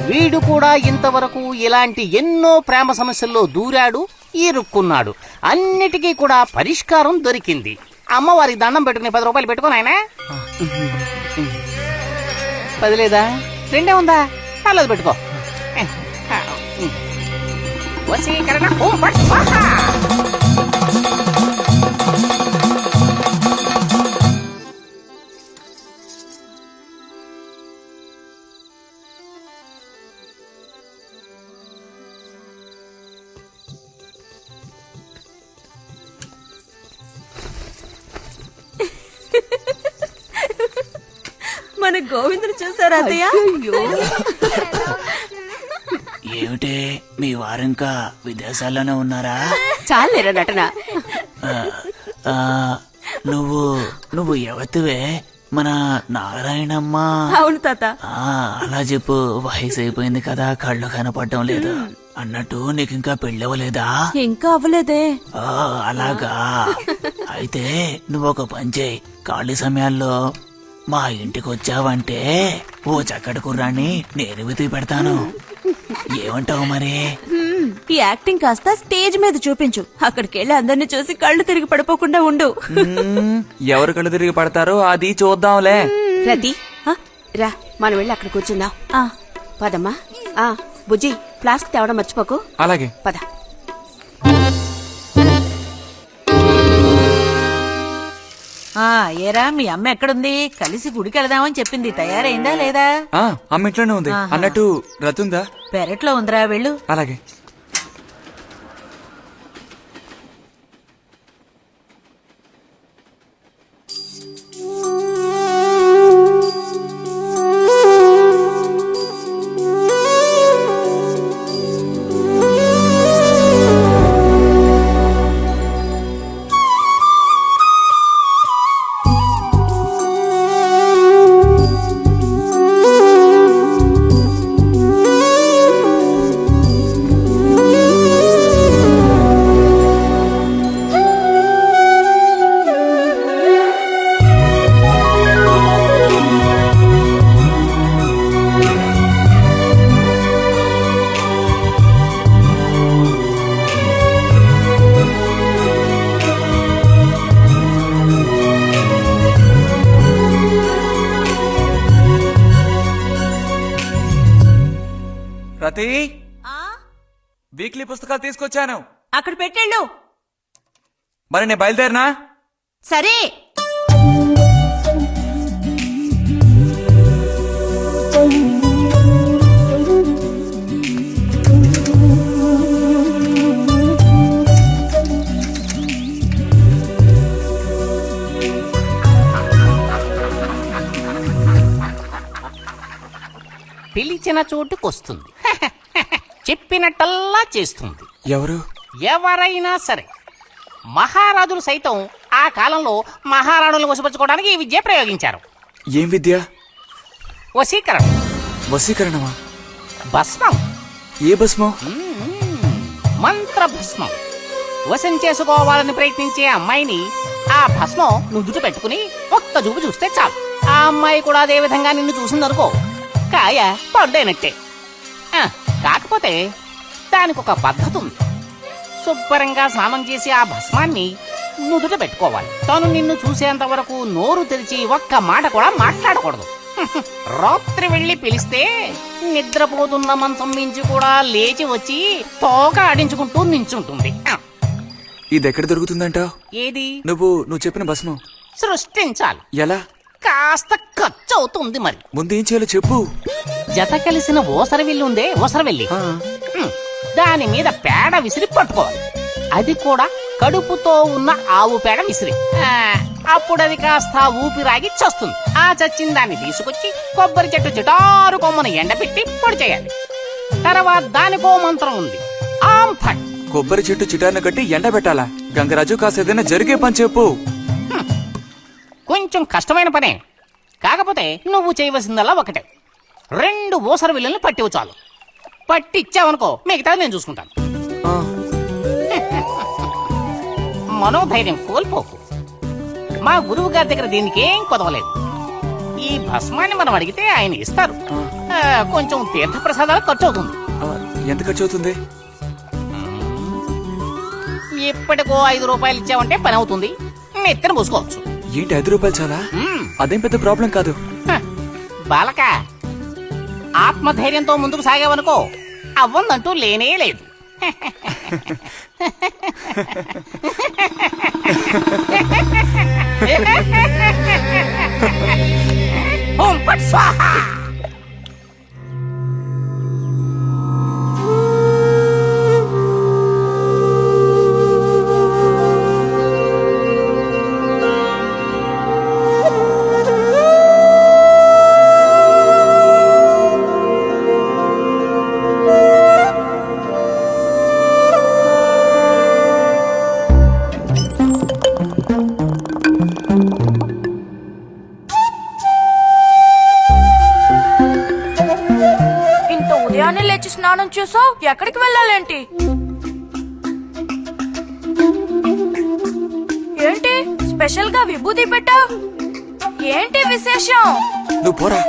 Speaker 8: వీడు కూడా ఇంతవరకు ఇలాంటి ఎన్నో ప్రేమ సమస్యల్లో దూరాడు, ఇరుక్కున్నాడు. అన్నిటికీ కూడా పరిష్కారం దొరికింది. అమ్మవారికి దండం పెట్టుకుని 10 రూపాయలు పెట్టుకో నాయనా. 10 లేదా? 2 ఉందా? పర్లేదు పెట్టుకో. వశీకరణ ఓం ఫట్ స్వాహా.
Speaker 2: మన గోవిందుని చూసారా అత్తయ్య?
Speaker 10: ఏమిటే మీ వారింకా విదేశాల్లోనే ఉన్నారా?
Speaker 4: చాలేరా నటన.
Speaker 10: నువ్వు ఎవతివే? మన నారాయణమ్మ?
Speaker 2: అవును తాత.
Speaker 10: అలా చెప్పు. వయసు అయిపోయింది కదా, కళ్ళు కనపడటం లేదు. అన్నట్టు నీకు ఇంకా పెళ్ళవలేదా?
Speaker 2: ఇంకా అవ్వలేదే.
Speaker 10: అలాగా. అయితే నువ్వు ఒక పని చేయి. ఖాళీ సమయాల్లో మా ఇంటికి వచ్చావంటే ఓ చక్కటి కుర్రాన్ని నేను వెతికి పెడతాను. ఏమంటావు మరి?
Speaker 2: ఈ యాక్టింగ్ కాస్త స్టేజ్ మీద చూపించు. అక్కడికి వెళ్ళి అందరిని చూసి కళ్ళు తిరిగి పడిపోకుండా ఉండు.
Speaker 1: ఎవరు కళ్ళు తిరిగి పడతారో అది చూద్దాంలే.
Speaker 4: రతి, రా మనం వెళ్ళి అక్కడ కూర్చుందాం. పదమ్మా. బుజ్జి, ఫ్లాస్క్ తేవడం మర్చిపోకు.
Speaker 1: అలాగే.
Speaker 4: పద.
Speaker 7: ఏరా మీ అమ్మ ఎక్కడుంది? కలిసి గుడికి వెళదామని చెప్పింది. తయారైందా లేదా?
Speaker 1: అమ్మ ఇంట్లోనే ఉంది. అన్నట్టు రతుందా?
Speaker 7: పెరట్లో ఉందిరా, వెళ్ళు.
Speaker 1: అలాగే. రతి, వీక్లీ పుస్తకాలు తీసుకొచ్చాను.
Speaker 2: అక్కడ పెట్టేళ్ళు.
Speaker 1: మరి నేను బయలుదేరినా?
Speaker 2: సరే.
Speaker 8: పిలిచిన చోటుకొస్తుంది. చెప్పినట్టల్లా చేస్తుంది.
Speaker 1: ఎవరు?
Speaker 8: ఎవరైనా సరే. మహారాజులు సైతం ఆ కాలంలో మహారాణులను వశపరచుకోవడానికి ఈ విద్య ప్రయోగించారు.
Speaker 1: ఏం విద్య?
Speaker 8: వశీకరణం.
Speaker 1: వశీకరణమా?
Speaker 8: భస్మం.
Speaker 1: ఏ భస్మం?
Speaker 8: మంత్ర భస్మం. వశం చేసుకోవాలని ప్రయత్నించే అమ్మాయిని ఆ భస్మం నుదుట పెట్టుకుని ఒక్క చూపు చూస్తే చాలు. ఆ అమ్మాయి కూడా అదే విధంగా నిన్ను చూసిందనుకో, కాయ పండైనట్టే. కాకపోతే దానికి ఒక పద్ధతి ఉంది. శుభ్రంగా స్నానం చేసి ఆ భస్మాన్ని నుదుట పెట్టుకోవాలి. తను నిన్ను చూసేంత వరకు నోరు తెరిచి ఒక్క మాట కూడా మాట్లాడకూడదు. రాత్రి వెళ్ళి పిలిస్తే నిద్రపోతున్న మంచం నుంచి కూడా లేచి వచ్చి తోక ఆడించుకుంటూ నించుంటుంది.
Speaker 1: ఇది ఎక్కడ దొరుకుతుందంటావు?
Speaker 8: ఏది?
Speaker 1: నువ్వు చెప్పిన భస్మం
Speaker 8: సృష్టించాలి.
Speaker 1: ఎలా?
Speaker 8: కాస్త ఖర్చు అవుతుంది. మరి
Speaker 1: ముందు ఏం చేయాలో చెప్పు.
Speaker 8: జత కలిసిన ఓసరవెల్లి ఉందే, ఓసరవెల్లి, దాని మీద పేడ విసిరి పట్టుకోవాలి. అది కూడా కడుపుతో ఉన్న ఆవు పేడ విసిరి. అప్పుడు అది కాస్త ఊపిరాగి చస్తుంది. ఆ చచ్చిన దాన్ని తీసుకొచ్చి కొబ్బరి చెట్టు చిటారు కొమ్మను ఎండబెట్టి పొడి చేయాలి. తర్వాత దానికో మంత్రం ఉంది, ఆం ఫట్.
Speaker 1: కొబ్బరి చెట్టు చిటాన్ని కట్టి ఎండబెట్టాలా? గంగరాజు కాసేదైనా జరిగే పని చెప్పు.
Speaker 8: కొంచెం కష్టమైన పనే. కాకపోతే నువ్వు చేయవలసిందల్లా ఒకటే, 2 ఊసర విల్లుల్ని పట్టివు చాలు. పట్టిచ్చావనుకో మిగతాది నేను చూసుకుంటాను. మనోధైర్యం కోల్పోకు. మా గురువు గారి దగ్గర దీనికేం కొదవలేదు. ఈ భస్మాన్ని మనం అడిగితే ఆయన ఇస్తారు. కొంచెం తీర్థప్రసాదాలు ఖర్చు అవుతుంది.
Speaker 1: ఎంత ఖర్చు అవుతుంది?
Speaker 8: ఇప్పటికో 5 రూపాయలు ఇచ్చావంటే పని అవుతుంది. నెత్తిన పూసుకోవచ్చు.
Speaker 1: ఏంటి 5 రూపాయలు చాలా? అదేం పెద్ద ప్రాబ్లం కాదు.
Speaker 8: బాలక, ఆత్మధైర్యంతో ముందుకు సాగావనుకో అవ్వందంటూ లేనే లేదు. ఓం ఫట్ స్వాహా.
Speaker 2: ఉదయాన్నే లేచి స్నానం చేసావు, ఎక్కడికి వెళ్ళాలేంటి? ఏంటి స్పెషల్ గా విభూతి పెట్టావు? ఏంటి విశేషం?
Speaker 1: నువ్వు పోరా.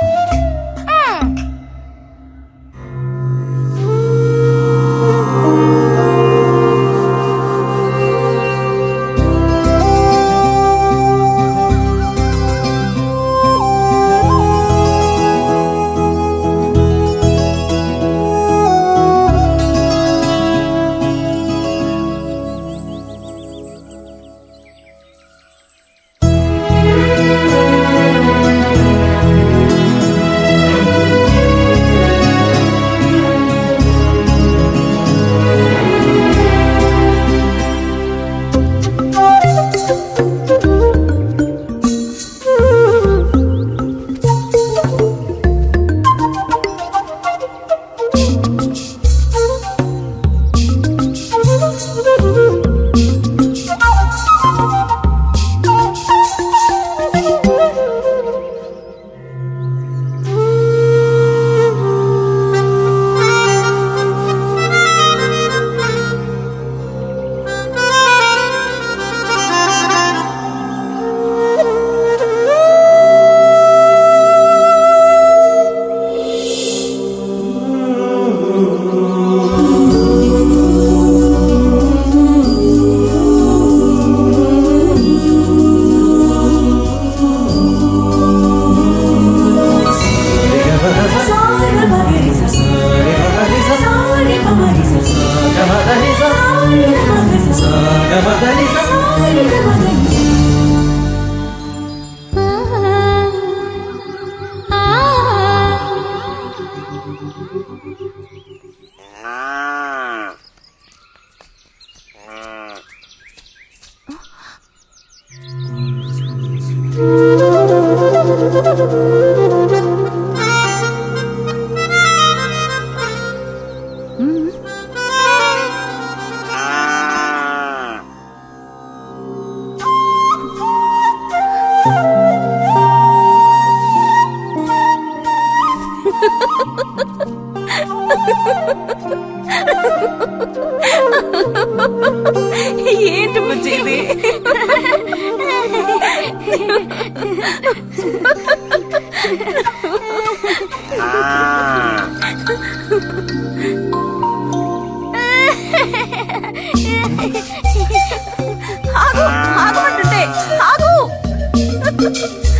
Speaker 2: ఆగు, ఆగమంటుంటే, ఆగు.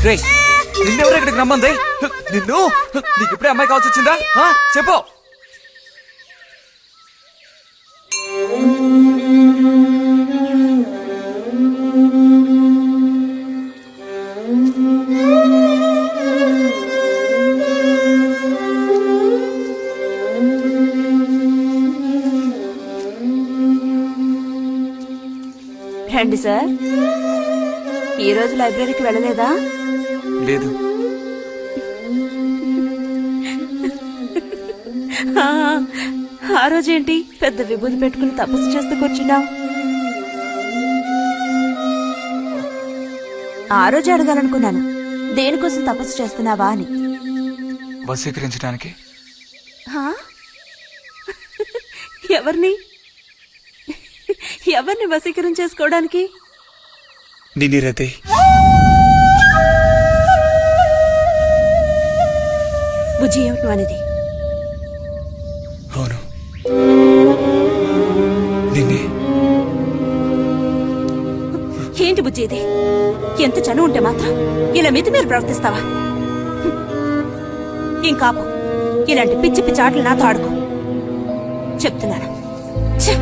Speaker 1: రే నిన్నెవరు ఇక్కడికి రమ్మంది? నిన్ను నీకు ఇప్పుడే అమ్మాయి కావాల్సి వచ్చిందా? చెప్పు.
Speaker 2: రండి సార్. ఈ రోజు లైబ్రరీకి వెళ్ళలేదా?
Speaker 1: లేదు.
Speaker 2: ఆ రోజేంటి పెద్ద విభూతి పెట్టుకుని తపస్సు చేస్తూ కూర్చున్నావు? ఆ రోజు అడగాలనుకున్నాను, దేనికోసం తపస్సు చేస్తున్నావా అని.
Speaker 1: వశీకరించడానికి.
Speaker 2: ఎవరిని ఎవరిని వశీకరించేసుకోవడానికి?
Speaker 1: నిన్ను రతే.
Speaker 2: బుజ్జి ఏమిటి నువ్వు అనేది?
Speaker 1: అవును, నిన్నే.
Speaker 2: ఏంటి బుజ్జి ఇది? ఎంత చనువు ఉంటే మాత్రం ఇలా మితి మీరు ప్రవర్తిస్తావా? ఇంకాపు ఇలాంటి పిచ్చి పిచ్చి ఆటలు నాతో ఆడుకో చెప్తున్నాను. ఛే!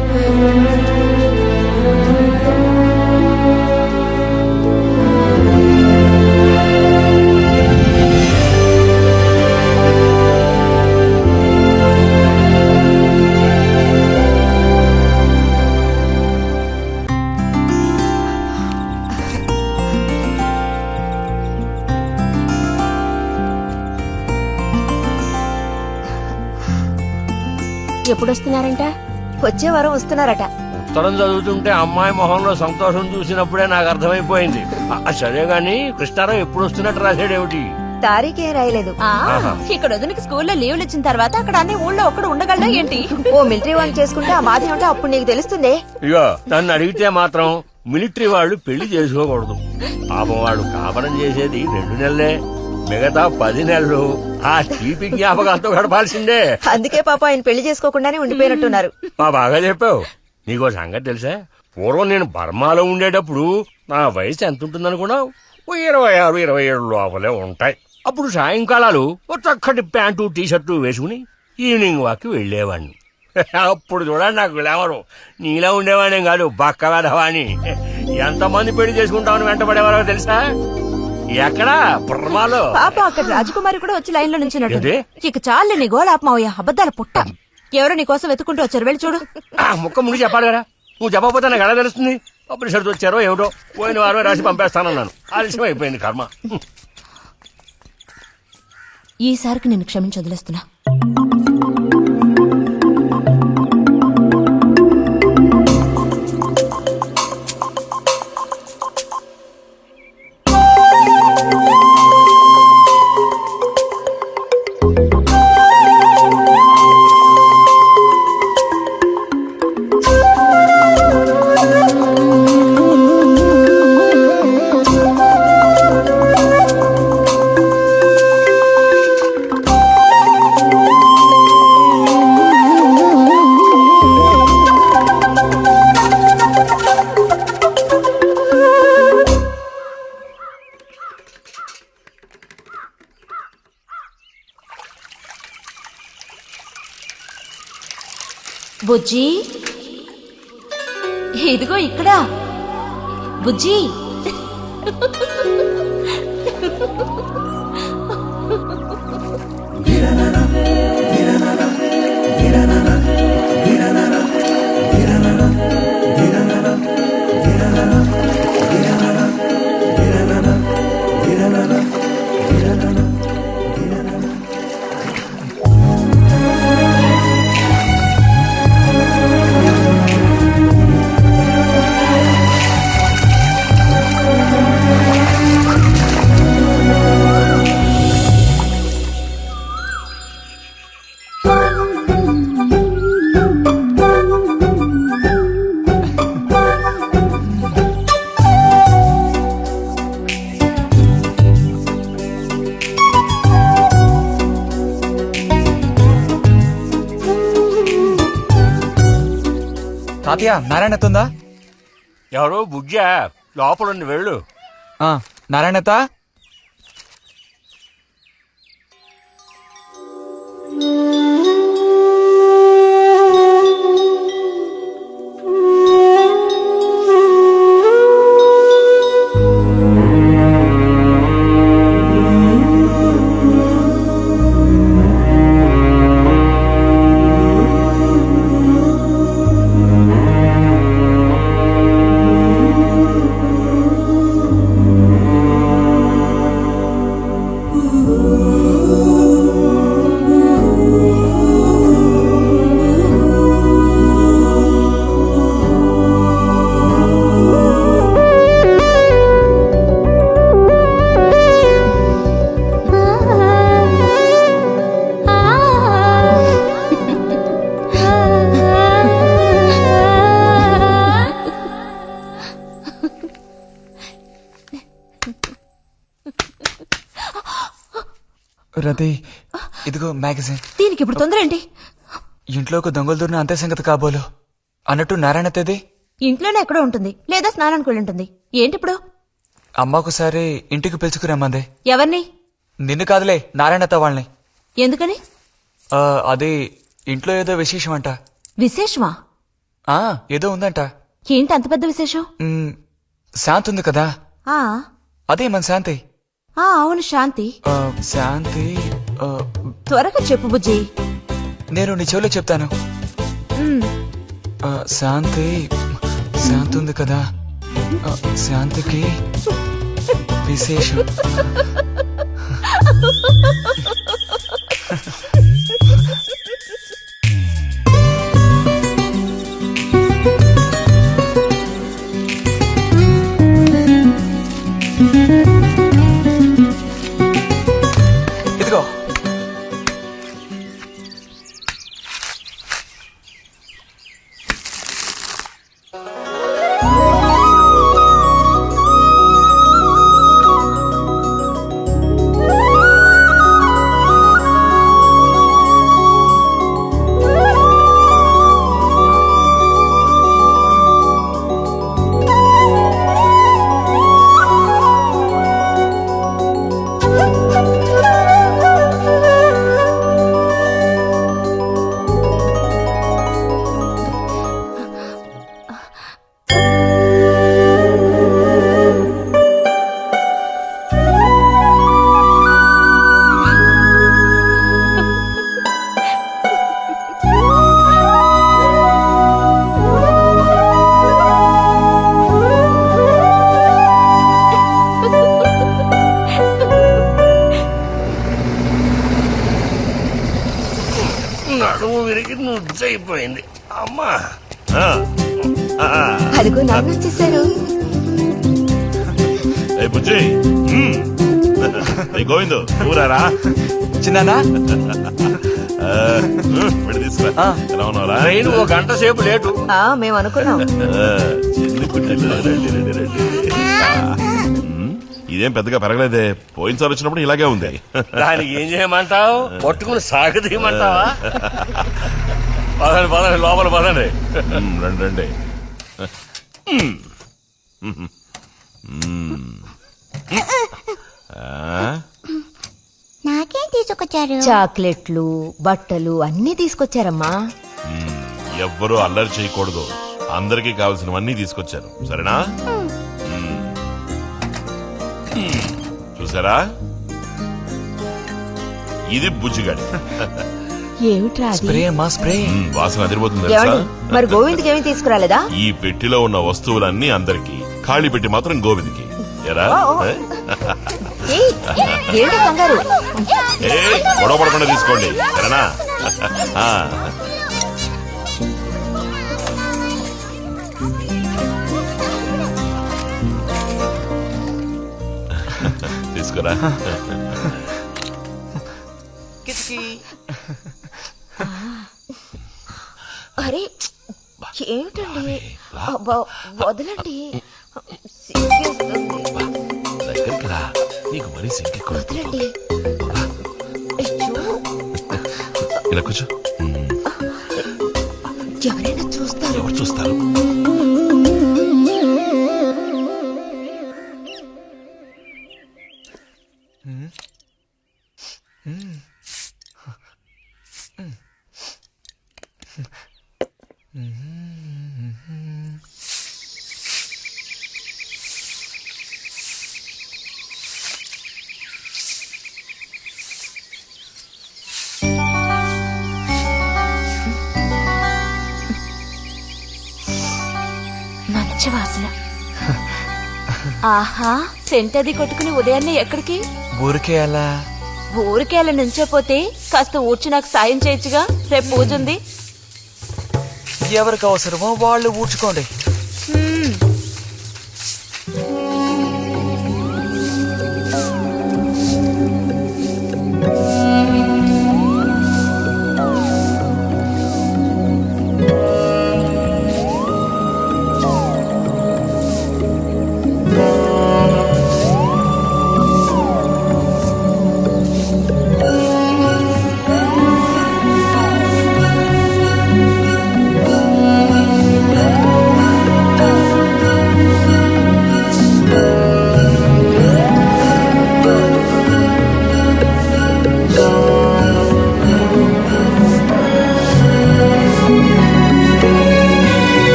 Speaker 4: ఎప్పుడొస్తున్నారంట?
Speaker 3: వచ్చే వారం వస్తున్నారట.
Speaker 6: ఉత్తరం చదువుతుంటే అమ్మాయి మొహంలో సంతోషం చూసినప్పుడే నాకు అర్థమైపోయింది. సరే గాని కృష్ణారావు ఎప్పుడు వస్తున్నట్టు రాశాడేమిటి?
Speaker 3: తారీఖేం రాయలేదు.
Speaker 2: ఇక్కడ వదినకి స్కూల్లో లీవ్లు ఇచ్చిన తర్వాత అక్కడ అన్ని ఊళ్ళో ఒక్కడు ఉండగలడా ఏంటి?
Speaker 3: ఓ మిలిటరీ వాళ్ళు చేసుకుంటే ఆ బాధ ఏమిటో అప్పుడు నీకు తెలుస్తుంది.
Speaker 6: ఇగో నన్ను అడిగితే మాత్రం మిలిటరీ వాళ్ళు పెళ్లి చేసుకోకూడదు. పాపం వాడు కాపరం చేసేది 2 నెలలే, మిగతా 10 నెలలు ఆ తీపి జ్ఞాపకాలతో గడపాల్సిందే.
Speaker 3: అందుకే పాప ఆయన పెళ్లి చేసుకోకుండానే ఉండిపోయినట్టున్నారు.
Speaker 6: బాగా చెప్పావు. నీకో సంగతి తెలుసా? పూర్వం నేను బర్మాలో ఉండేటప్పుడు నా వయసు ఎంత ఉంటుందనుకున్నావు? 26, 27 లోపలే ఉంటాయి. అప్పుడు సాయంకాలాలు ఒక చక్కటి ప్యాంటు టీషర్టు వేసుకుని ఈవినింగ్ వాక్ వెళ్లేవాడిని. అప్పుడు చూడండి నాకు గ్లామరు. నీలా ఉండేవాడిని కాదు, బక్క వెధవాని. ఎంతమంది పెళ్లి చేసుకుంటామని వెంటబడేవారో తెలుసా? ఎక్కడా? బర్మాలో.
Speaker 2: పాప అక్కడ రాజకుమారి కూడా వచ్చి లైన్ లో నుంచినట్టు.
Speaker 6: ఏంటి?
Speaker 2: ఇక చాలే నీ గోళాపమావయ్యా, అబద్ధాల పుట్ట. ఎవరో నీ కోసం వెతుకుంటూ వచ్చారు, వెళ్ళి చూడు.
Speaker 6: ముక్క ముందు చెప్పాలి కదా, నువ్వు చెప్పకపోతే నాకు ఎలా తెలుస్తుంది? అప్పుడు సరిది వచ్చారో ఏమిటో, పోయిన వారమే రాసి పంపేస్తానన్నాను. ఆలస్యం అయిపోయింది కర్మ.
Speaker 2: ఈసారికి నేను క్షమించి వదిలేస్తున్నా. బుజ్జి, ఇదిగో ఇక్కడ. బుజ్జి,
Speaker 1: తాతయ్య నారాయణతుందా?
Speaker 6: ఎవరో బుజ్జా లోపలుండి వెళ్ళు.
Speaker 1: నారాయణత. రతి, ఇదిగో మ్యాగజైన్.
Speaker 2: దీనికి ఇప్పుడు తొందర ఏంటి?
Speaker 1: ఇంట్లో ఒక దొంగలు దూరిన అంతే సంగతి కాబోలు. అన్నట్టు నారాయణతది
Speaker 2: ఇంట్లోనే ఎక్కడో ఉంటుంది, లేదా స్నానానికి వెళ్ళి ఉంటుంది. ఏంటి ఇప్పుడు?
Speaker 1: అమ్మ ఒకసారి ఇంటికి పిలుచుకురమ్మంది.
Speaker 2: ఎవరిని?
Speaker 1: నిన్ను కాదులే, నారాయణత వాళ్ళని.
Speaker 2: ఎందుకని?
Speaker 1: అది ఇంట్లో ఏదో విశేషం అంట.
Speaker 2: విశేషమా?
Speaker 1: ఏదో ఉందంట.
Speaker 2: ఏంటి అంత పెద్ద విశేషం?
Speaker 1: శాంతి ఉంది కదా,
Speaker 2: ఆ
Speaker 1: అదే మన శాంతి.
Speaker 2: అవును, శాంతి.
Speaker 1: శాంతి
Speaker 2: త్వరగా చెప్పు బుజ్జి.
Speaker 1: నేను నీ చెవిలో చెప్తాను. శాంతి ఉంది కదా, శాంతికి విశేషం. ఇదిగో.
Speaker 6: నడుము విరిగి నుజ్జైపోయింది అమ్మా.
Speaker 3: అదిగో నాన్న వచ్చేసారు.
Speaker 11: గోవిందు ఊరారా
Speaker 1: చిన్నానా?
Speaker 11: ఎలా ఉన్నారా?
Speaker 6: ట్రైన్ ఓ గంట సేపు లేటు.
Speaker 3: మేము అనుకున్నాం.
Speaker 11: ఇదేం పెద్దగా పెరగలేదే, పోయినసారి వచ్చినప్పుడు ఇలాగే ఉంది.
Speaker 6: దానికి ఏం చేయమంటావు? పట్టుకుని సాగదీయమంటావా? పదండి పదండి, లోపల పదండి.
Speaker 11: రండి రండి.
Speaker 5: నాకేం తీసుకొచ్చారు?
Speaker 3: చాక్లెట్లు, బట్టలు అన్నీ తీసుకొచ్చారమ్మా.
Speaker 11: ఎవ్వరూ అల్లరి చేయకూడదు, అందరికీ కావాల్సినవన్నీ తీసుకొచ్చాను, సరేనా? చూసారా, ఇది బుజ్జిగాడి.
Speaker 3: ఏమిట్రా అది?
Speaker 1: స్ప్రే అమ్మా, స్ప్రే.
Speaker 11: వాసన అదిరిపోతుంది తెలుసా?
Speaker 3: ఏమండి, మరి గోవింద్కి ఏమీ తీసుకురాలేదా?
Speaker 11: ఈ పెట్టిలో ఉన్న వస్తువులన్నీ అందరికి, ఖాళీ పెట్టి మాత్రం గోవింద్కి. ఎరా
Speaker 3: ఏంటి కంగారు?
Speaker 11: గొడవ పడకుండా తీసుకోండి, సరేనా? తీసుకురా.
Speaker 3: అరే ఏమిటండి, వదలండి.
Speaker 11: దగ్గరికి రా, నీకు మరీ సింకెక్కువ.
Speaker 3: వదలండి.
Speaker 11: ఇలా కూర్చో.
Speaker 3: ఎవరైనా చూస్తారు.
Speaker 11: ఎవరు చూస్తారు?
Speaker 2: మంచి వాసన. ఆహా, సెంట్ అది కొట్టుకుని ఉదయాన్నే ఎక్కడికి?
Speaker 1: ఊరికే అలా.
Speaker 2: ఊరికే అలా నుంచోపోతే కాస్త ఊడ్చి నాకు సాయం చేయొచ్చుగా, రేపు పూజ ఉంది.
Speaker 1: ఎవరికి అవసరమో వాళ్ళు ఊడ్చుకోండి.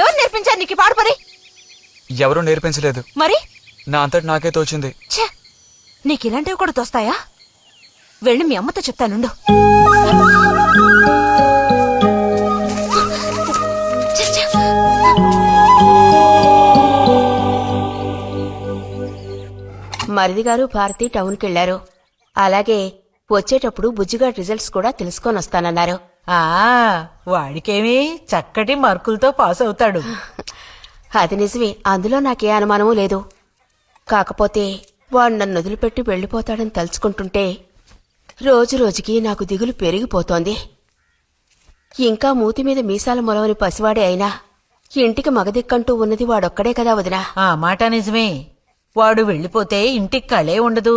Speaker 2: ఎవరు నేర్పించారు నీకు పాడు పని?
Speaker 1: ఎవరూ నేర్పించలేదు,
Speaker 2: మరి
Speaker 1: నా అంతటి నాకే తోచింది.
Speaker 2: ఛే, నీకు ఇలాంటివి కూడా తోస్తాయా? వెళ్ళి మీ అమ్మతో చెప్తానుండు.
Speaker 4: మరిది గారు భారతి టౌన్కి వెళ్లారు. అలాగే వచ్చేటప్పుడు బుజ్జిగా రిజల్ట్స్ కూడా తెలుసుకొని వస్తానన్నారు.
Speaker 7: వాడికేమి చక్కటి మార్కులతో పాస్ అవుతాడు.
Speaker 4: అది నిజమే, అందులో నాకే అనుమానమూ లేదు. కాకపోతే వాడు నన్ను వదిలిపెట్టి వెళ్లిపోతాడని తలుచుకుంటుంటే రోజు రోజుకి నాకు దిగులు పెరిగిపోతోంది. ఇంకా మూతి మీద మీసాల మొలవని పసివాడే అయినా ఇంటికి మగదిక్కంటూ ఉన్నది వాడొక్కడే కదా వదినా.
Speaker 7: ఆ మాట నిజమే. వాడు వెళ్ళిపోతే ఇంటికి కళే ఉండదు.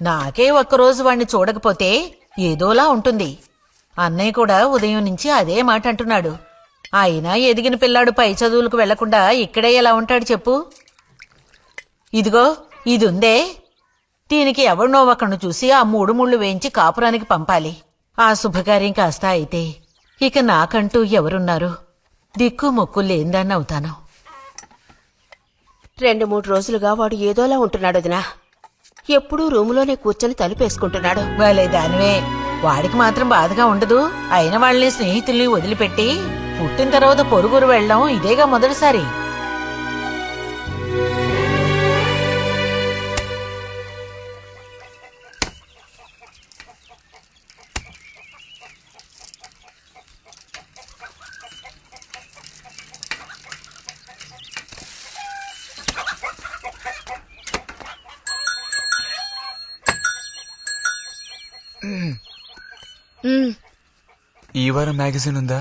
Speaker 7: నాకే ఒక్కరోజు వాణ్ణి చూడకపోతే ఏదోలా ఉంటుంది. అన్నయ్య కూడా ఉదయం నుంచి అదే మాట అంటున్నాడు. అయినా ఎదిగిన పిల్లాడు పై చదువులకు వెళ్లకుండా ఇక్కడే ఎలా ఉంటాడు చెప్పు? ఇదిగో ఇదుందే, దీనికి ఎవరినో ఒకరిని చూసి ఆ 3 ముళ్ళు వేయించి కాపురానికి పంపాలి. ఆ శుభకార్యం కాస్త అయితే ఇక నాకంటూ ఎవరున్నారు? దిక్కు మొక్కు లేందాన్ని అవుతాను.
Speaker 4: 2-3 రోజులుగా వాడు ఏదోలా ఉంటున్నాడు వదినా. ఎప్పుడూ రూములోనే కూర్చొని తలుపేసుకుంటున్నాడు.
Speaker 7: వాళ్ళే దానివే, వాడికి మాత్రం బాధగా ఉండదు. అయిన వాళ్ళని స్నేహితుల్ని వదిలిపెట్టి పుట్టిన తర్వాత పొరుగురు వెళ్ళడం ఇదేగా మొదటిసారి.
Speaker 1: ఈ వారం మ్యాగజైన్ ఉందా?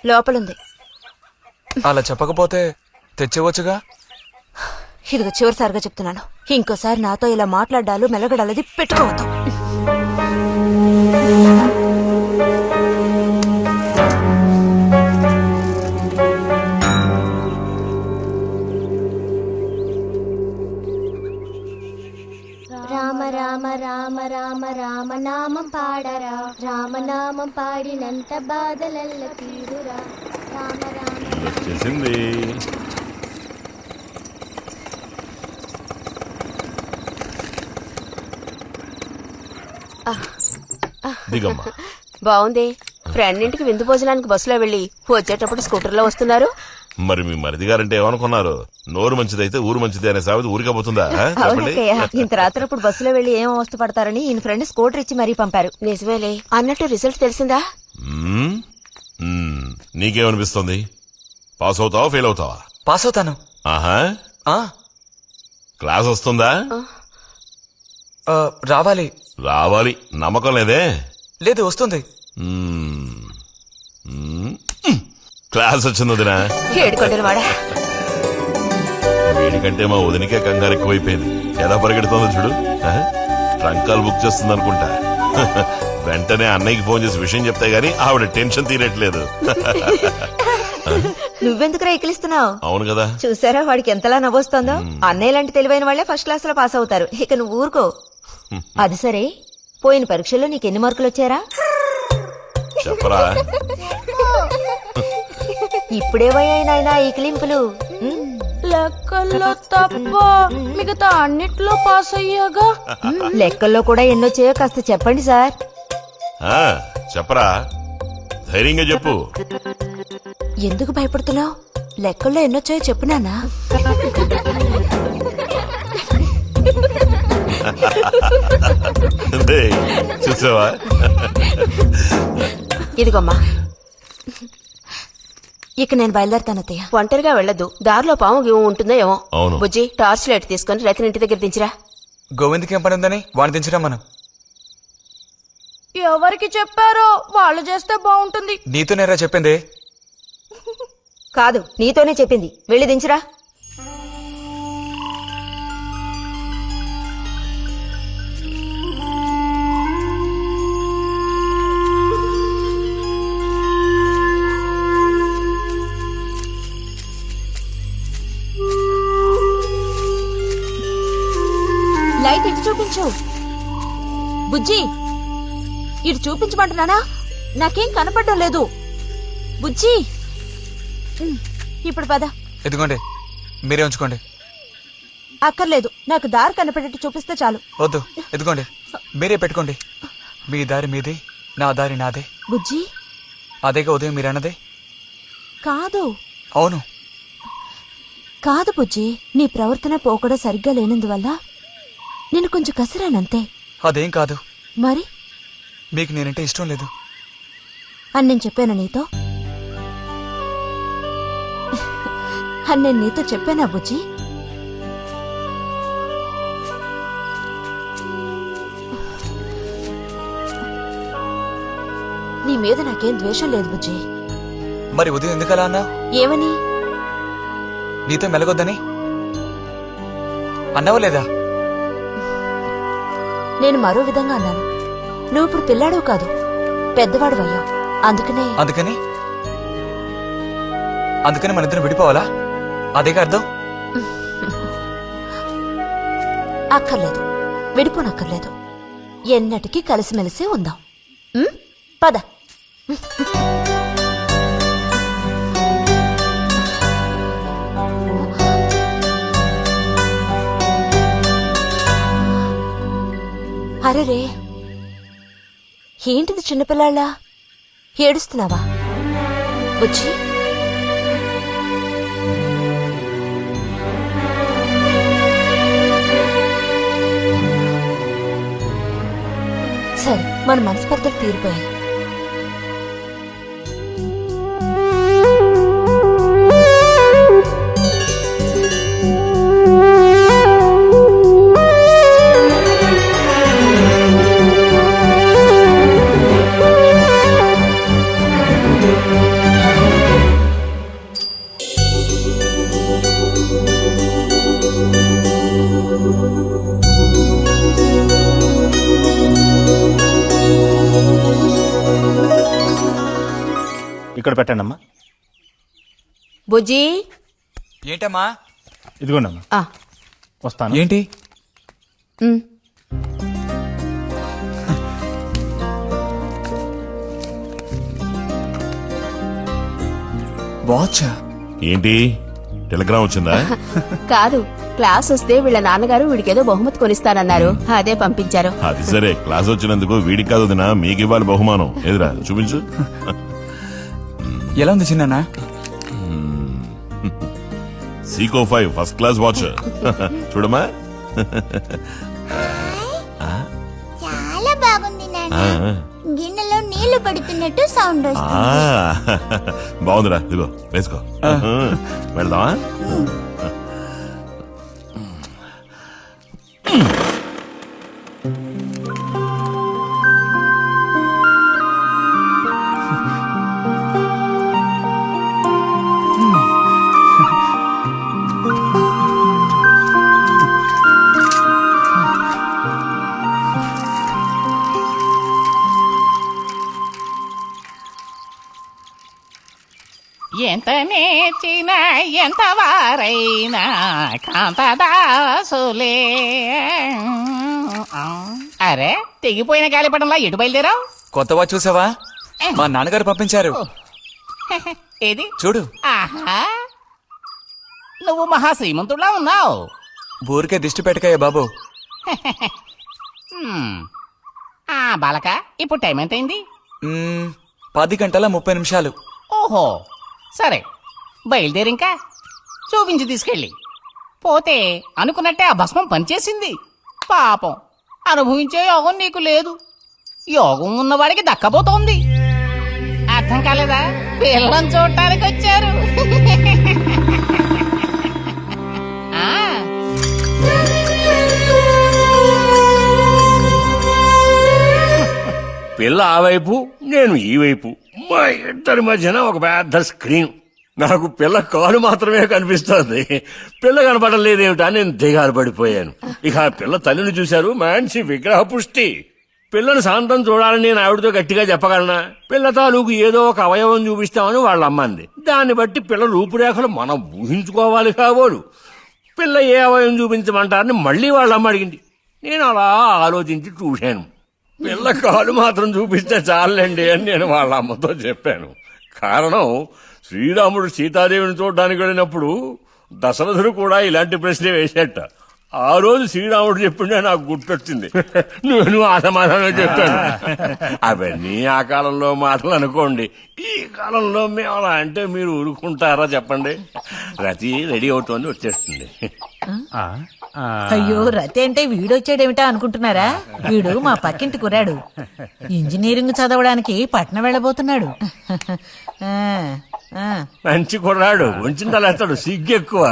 Speaker 2: లోపలుంది.
Speaker 1: అలా చెప్పకపోతే తెచ్చేవచ్చుగా.
Speaker 2: ఇదిగో చివరిసారిగా చెప్తున్నాను, ఇంకోసారి నాతో ఇలా మాట్లాడాలు మెలగడాలది పెట్టుకోవద్దు.
Speaker 5: రామ రామ రామ రామ రామనామం పాడరా, రామనామం పాడినంత బాధలల్ల తీరురా. రామ రామ
Speaker 11: చేసింది. దిగమ్మా.
Speaker 4: బావుంది. ఫ్రెండ్ ఇంటికి విందు భోజనానికి బస్సులో వెళ్లి వచ్చేటప్పుడు స్కూటర్లో వస్తున్నారు.
Speaker 11: మరి మీ మరిది గారంటే ఏమనుకున్నారు? నోరు మంచిదైతే ఊరు మంచిది అనే సామెత ఊరికపోతుందా? చెప్పండి.
Speaker 2: ఇంత రాత్రప్పుడు బస్సులో వెళ్లి ఏం అవస్థ పడతారని ఈయన ఫ్రెండ్ స్కూటర్ ఇచ్చి మరీ పంపారు.
Speaker 4: నిజమేలే. అన్నట్టు రిజల్ట్ తెలిసిందా?
Speaker 11: నీకేమనిపిస్తుంది? పాస్ అవుతావా ఫెయిల్ అవుతావా?
Speaker 1: పాస్ అవుతాను.
Speaker 11: ఆహా,
Speaker 1: ఆ,
Speaker 11: క్లాస్ వస్తుందా?
Speaker 1: రావాలి.
Speaker 11: రావాలి. నమ్మకం లేదే?
Speaker 1: లేదు, వస్తుంది.
Speaker 11: క్లాస్ వచ్చింది వదినా.
Speaker 4: ఏడుకొండలవాడా,
Speaker 11: వీడికంటే మా వదినికే కంగారు ఎక్కువైపోయింది. ఎలా పరిగెడుతుందో చూడు. ట్రంకాలు బుక్ చేస్తుంది అనుకుంటా. వెంటనే అన్నయ్యకి ఫోన్ చేసి విషయం చెప్తే గానీ ఆవిడ టెన్షన్ తీరట్లేదు.
Speaker 3: నువ్వెందుకు ఎక్కిలిస్తున్నావు?
Speaker 11: అవును కదా,
Speaker 3: చూసారా వాడికి ఎంతలా నవ్వొస్తుందో. అన్నయ్య లాంటి తెలివైన వాళ్లే ఫస్ట్ క్లాస్ లో పాస్ అవుతారు. ఇక నువ్వు ఊరుకో. అది సరే, పోయిన పరీక్షల్లో నీకెన్ని మార్కులు వచ్చారా?
Speaker 11: చెప్పరా.
Speaker 3: ఇప్పుడేవయ్యాయి నాయనా ఈ క్లింపులు?
Speaker 2: లెక్కల్లో తప్ప మిగతా అన్నిట్లో పాస్ అయ్యాగా.
Speaker 3: లెక్కల్లో కూడా ఎన్నొచ్చాయో కాస్త చెప్పండి సార్.
Speaker 11: చెప్పరా, ధైర్యంగా చెప్పు.
Speaker 2: ఎందుకు భయపడుతున్నావు? లెక్కల్లో ఎన్నొచ్చాయో చెప్పు నాన్నా.
Speaker 11: చూసావా?
Speaker 4: ఇదిగోమ్మా.
Speaker 2: ఇక నేను బయలుదేరుతాను అత్తయ్య.
Speaker 4: ఒంటరిగా వెళ్ళదు, దారిలో పాము గీము ఉంటుందో ఏమో.
Speaker 11: అవును.
Speaker 4: బుజ్జి, టార్చ్ లైట్ తీసుకుని రతిని ఇంటి దగ్గర దించిరా.
Speaker 1: గోవింద్కి ఏం పని ఉందని వాడిని దించరా మనం?
Speaker 2: ఎవరికి చెప్పారో వాళ్ళు చేస్తే బాగుంటుంది.
Speaker 1: నీతో నేరా చెప్పింది?
Speaker 3: కాదు, నీతోనే చెప్పింది. వెళ్ళి దించురా.
Speaker 2: లైట్ ఇటు చూపించు. బుజ్జి, ఇటు చూపించమంటున్నానా? నాకేం కనపడడం లేదు. బుజ్జి, ఇప్పుడు పద.
Speaker 1: ఎదుగోండి, మీరే ఉంచుకోండి.
Speaker 2: అక్కర్లేదు, నాకు దారి కనపడేట్టు చూపిస్తే చాలు.
Speaker 1: వద్దు, ఎదుగోండి, మీరే పెట్టుకోండి. మీ దారి మీదే, నా దారి నాదే.
Speaker 2: బుజ్జి,
Speaker 1: అదేగా ఉదయం మీరన్నదే.
Speaker 2: కాదు.
Speaker 1: అవును.
Speaker 2: కాదు బుజ్జి, నీ ప్రవర్తన పోకడ సరిగ్గా లేనందువల్ల నేను కొంచెం కసిరానంతే.
Speaker 1: అదేం కాదు.
Speaker 2: మరి
Speaker 1: మీకు నేనంటే ఇష్టం లేదు
Speaker 2: అని నేను చెప్పాను నీతో? అని నేను నీతో చెప్పానా బుజ్జి? నీ మీద నాకేం ద్వేషం లేదు బుజ్జి.
Speaker 1: మరి ఉదయం ఎందుకలా అన్నా?
Speaker 2: ఏమని?
Speaker 1: నీతో మెలగొద్దని అన్నావా లేదా?
Speaker 2: నేను మరో విధంగా అన్నాను. నువ్వు ఇప్పుడు పిల్లాడు కాదు, పెద్దవాడు అయ్యావు. అందుకనే
Speaker 1: అందుకని మన ఇద్దరం విడిపోవాలా? అదేగా అర్థం?
Speaker 2: అక్కర్లేదు, విడిపోనక్కర్లేదు. ఎన్నటికీ కలిసిమెలిసి ఉందాం. పద. అరేరే, ఏంటిది చిన్నపిల్లాళ్ళ ఏడుస్తున్నావా బుజ్జి? సరే, మన మనస్పర్ధలు తీరిపోయాయి.
Speaker 12: ఇక్కడ పెట్టండి అమ్మా.
Speaker 3: బుజ్జి,
Speaker 1: ఏంటమ్మా?
Speaker 12: ఇదిగోండి అమ్మా. వస్తాను.
Speaker 1: ఏంటి? వాచ్?
Speaker 11: ఏంటి, టెలిగ్రామ్ వచ్చిందా?
Speaker 4: కాదు, క్లాస్ వస్తే వీళ్ళ నాన్నగారు వీడికేదో బహుమతి కొనిస్తానన్నారు, అదే పంపించారు.
Speaker 11: అది సరే, క్లాస్ వచ్చినందుకు వీడికి కాదు వదినా, మీకు ఇవ్వాలి బహుమానం. ఎదురా చూపించు.
Speaker 1: ఎలా ఉంది చిన్న?
Speaker 11: Seeko 5 first class watch. చూడమ్మా.
Speaker 5: చాలా బాగుంది నాన్న. గిన్నెలో నీళ్లు పడుతున్నట్టు సౌండ్ వస్తుంది.
Speaker 11: బాగుందిరా, ఇదిగో వేసుకో. వెళ్దామా?
Speaker 8: ఎంత నేర్చినా ఎంత వారైనా కాంతదాసులే. అరే తెగిపోయిన గాలిపటంలా ఎటు బయలుదేరావు?
Speaker 1: కొత్తవా చూసావా? మా నాన్నగారు పంపించారు.
Speaker 8: ఏది
Speaker 1: చూడు.
Speaker 8: ఆహా, నువ్వు మహాశ్రీమంతుడా ఉన్నావు.
Speaker 1: ఊరికే దిష్టి పెట్టకాయ బాబు.
Speaker 8: బాలక, ఇప్పుడు టైం ఎంతైంది?
Speaker 1: 10:30
Speaker 8: ఓహో, సరే బయలుదేరి ఇంకా చూపించి తీసుకెళ్ళి. పోతే అనుకున్నట్టే ఆ భస్మం పనిచేసింది. పాపం అనుభవించే యోగం నీకు లేదు. యోగం ఉన్నవాడికి దక్కబోతోంది. అర్థం కాలేదా? పిల్లని చూడటానికి వచ్చారు. ఆ
Speaker 6: పిల్ల ఆ వైపు, నేను ఈ వైపు, మా ఇద్దరి మధ్యన ఒక పెద్ద స్క్రీన్. నాకు పిల్ల కాలు మాత్రమే కనిపిస్తోంది. పిల్ల కనపడలేదేమిటా నేను దిగాలు పడిపోయాను. ఇక ఆ పిల్ల తల్లిని చూశారు, మంచి విగ్రహ పుష్టి. పిల్లని శాంతం చూడాలని నేను ఆవిడతో గట్టిగా చెప్పగలనా? పిల్ల తాలూకు ఏదో ఒక అవయవం చూపిస్తామని వాళ్ళ అమ్మంది. దాన్ని బట్టి పిల్ల రూపురేఖలు మనం ఊహించుకోవాలి కాబోలు. పిల్ల ఏ అవయవం చూపించమంటారని మళ్ళీ వాళ్ళ అమ్మ అడిగింది. నేను అలా ఆలోచించి చూశాను. పిల్ల కాలు మాత్రం చూపిస్తే చాలండి అని నేను వాళ్ళ అమ్మతో చెప్పాను. కారణం, శ్రీరాముడు సీతాదేవిని చూడడానికి వెళ్ళినప్పుడు దశరథుడు కూడా ఇలాంటి ప్రశ్నే వేసేట. ఆ రోజు శ్రీరాముడు చెప్పిండే నాకు గుర్తొచ్చింది. నేను ఆ సమాధానం చెప్పాను. అవన్నీ ఆ కాలంలో మాటలు అనుకోండి. ఈ కాలంలో మేము అలా అంటే మీరు ఊరుకుంటారా చెప్పండి? రతి రెడీ అవుతోంది, వచ్చేస్తుంది.
Speaker 7: అయ్యో, రతి అంటే వీడొచ్చాడేమిటా అనుకుంటున్నారా? వీడు మా పక్కింటి కుర్రాడు. ఇంజనీరింగ్ చదవడానికి పట్నం వెళ్ళబోతున్నాడు.
Speaker 6: మంచి కుర్రాడు, ఉంచిందలేస్తాడు, సిగ్గు ఎక్కువ.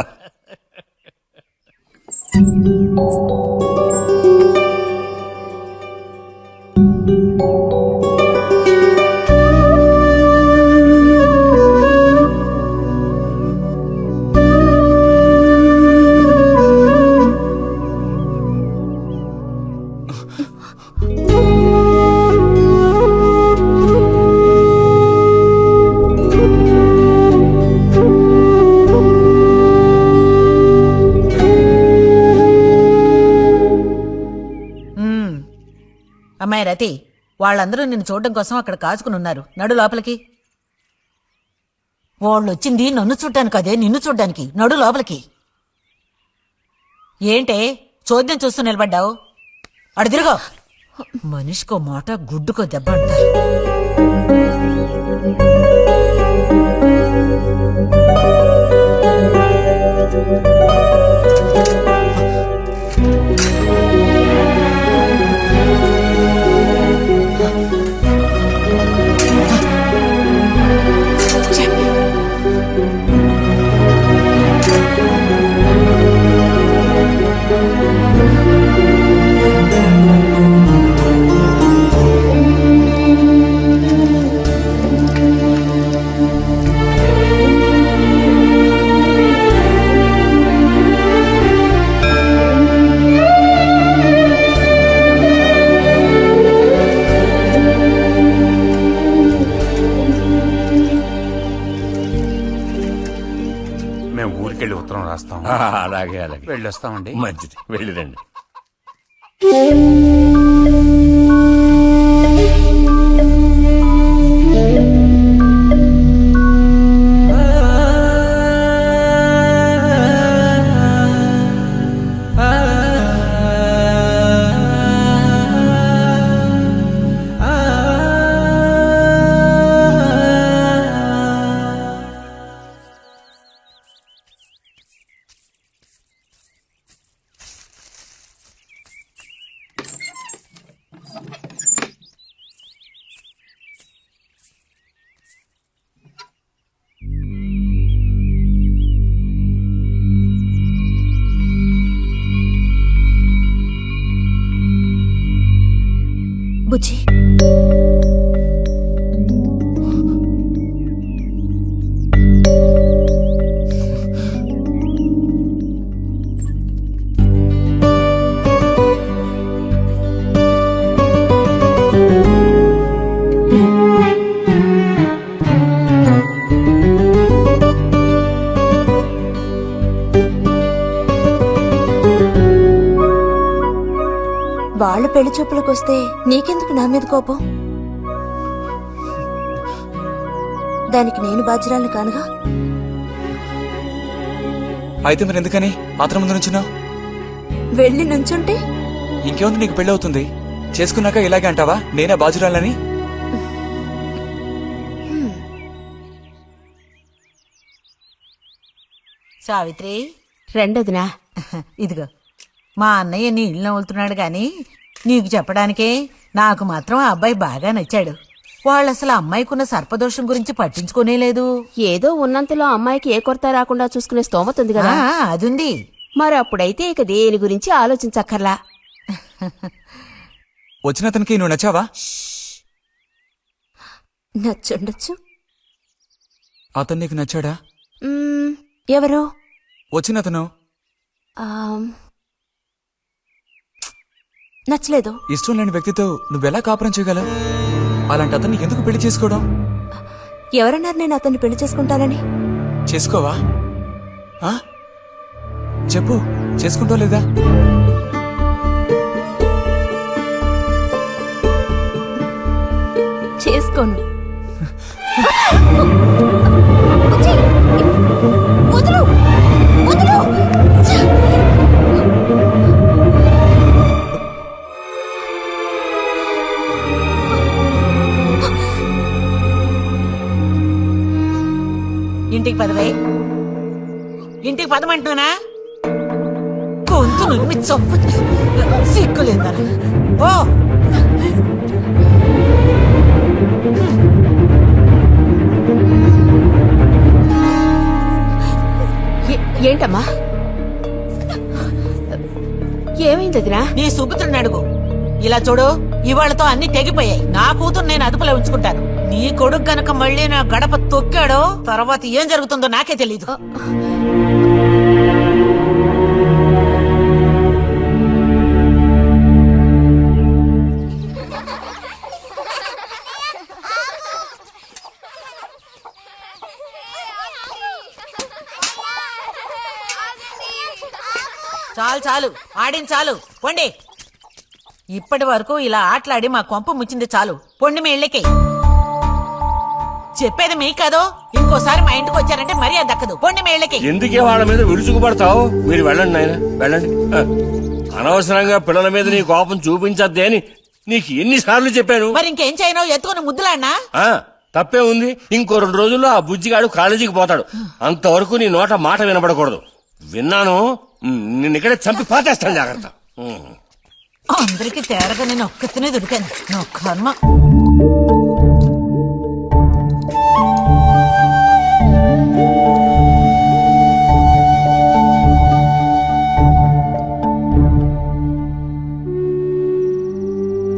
Speaker 7: అమ్మాయి రతి, వాళ్ళందరూ నిన్ను చూడడం కోసం అక్కడ కాచుకుని ఉన్నారు. నడు లోపలికి. వాళ్ళు వచ్చింది నన్ను చూడ్డానికి అదే, నిన్ను చూడ్డానికి. నడు లోపలికి. ఏంటే చోద్యం చూస్తూ నిలబడ్డావు? అడు తిరుగో. మనిషికో మాట, గుడ్డుకో దెబ్బ అంటారు.
Speaker 6: అలాగే అలాగే
Speaker 9: వెళ్ళొస్తామండి.
Speaker 6: మంచిది, వెళ్ళిరండి.
Speaker 2: బుజ్జి, వాళ్ళ పెళ్లి చూపులకు వస్తే నీకెందుకు నా మీద కోపం? దానికి నేను బాధ్యురాలు కానుగా.
Speaker 1: అయితే మరి ఎందుకని అతని ముందు నుంచున్నావు?
Speaker 2: వెళ్ళి నుంచుంటే
Speaker 1: ఇంకేముంది, నీకు పెళ్లి అవుతుంది. చేసుకున్నాక ఇలాగే అంటావా నేనే బాధ్యురాలని?
Speaker 7: సావిత్రి,
Speaker 4: రెండోదినా.
Speaker 7: ఇదిగో మా అన్నయ్య నీ ఇల్లు నవ్వులుతున్నాడు గాని నీకు చెప్పడానికే నాకు మాత్రం ఆ అబ్బాయి బాగా నచ్చాడు. వాళ్ళు అసలు అమ్మాయికున్న సర్పదోషం గురించి పట్టించుకోనే లేదు.
Speaker 4: ఏదో ఉన్నంతలో అమ్మాయికి ఏ కొరత రాకుండా చూసుకునే స్తోమత ఉంది కదా.
Speaker 7: అదుంది.
Speaker 4: మరి అప్పుడైతే ఇక దేని గురించి ఆలోచించక్కర్లా.
Speaker 1: వచ్చిన అతనికి నువ్వు నచ్చావా?
Speaker 2: నచ్చుండొచ్చు.
Speaker 1: అతను నీకు నచ్చాడా?
Speaker 2: ఎవరు?
Speaker 1: వచ్చిన అతను
Speaker 2: నచ్చలేదు.
Speaker 1: ఇష్టం లేని వ్యక్తితో నువ్వెలా కాపురం చేయగలవు? అలాంటి అతన్ని ఎందుకు పెళ్లి చేసుకోవడం?
Speaker 2: ఎవరన్నారు నేను అతన్ని పెళ్లి చేసుకుంటానని?
Speaker 1: చేసుకోవా? చెప్పు, చేసుకుంటా లేదా?
Speaker 2: చేసుకోను.
Speaker 7: ఇంటికి పదవే. ఇంటికి పదమంటున్నానా? గొంతు నువ్వు చంపు సిగ్గులేదా? ఓ
Speaker 4: ఏంటమ్మా, ఏమైంది వదినా?
Speaker 7: నీ సుపుత్రుని అడుగు. ఇలా చూడు, ఇవాళతో అన్ని తెగిపోయాయి. నా కూతురు నేను అదుపులో ఉంచుకుంటాను. నీ కొడుకు గనక మళ్ళీ నా గడప తొక్కాడో తర్వాత ఏం జరుగుతుందో నాకే తెలీదు. చాలు చాలు, ఆడిన చాలు, పొండి. ఇప్పటి వరకు ఇలా ఆటలాడి మా కొంప ముచ్చింది చాలు. పొండి మీ ఇళ్ళకి. చెప్పేది మీ కాదో, ఇంకోసారి మా ఇంటికి వచ్చారంటే మర్యాద దక్కదు. పొండి మీ ఇళ్ళకి.
Speaker 6: ఎందుకే వాళ్ళ మీద విరుచుకుపడతావు? మీరు వెళ్ళండి నాయన, వెళ్ళండి. అనవసరంగా పిల్లల మీద నీ కోపం చూపించద్దే అని నీకు ఎన్నిసార్లు చెప్పాను.
Speaker 7: మరి ఇంకేం చేయను? ఎత్తుకుని ముద్దులాడినా?
Speaker 6: తప్పే ఉంది. ఇంకో 2 రోజుల్లో ఆ బుజ్జిగాడు కాలేజీకి పోతాడు. అంతవరకు నీ నోట మాట వినపడకూడదు. విన్నాను, నిన్ను ఇక్కడే చంపి పాతేస్తాను. జాగ్రత్త.
Speaker 7: అందరికి తేరగా నేను ఒక్కతనే దొరికాను. నా కర్మ.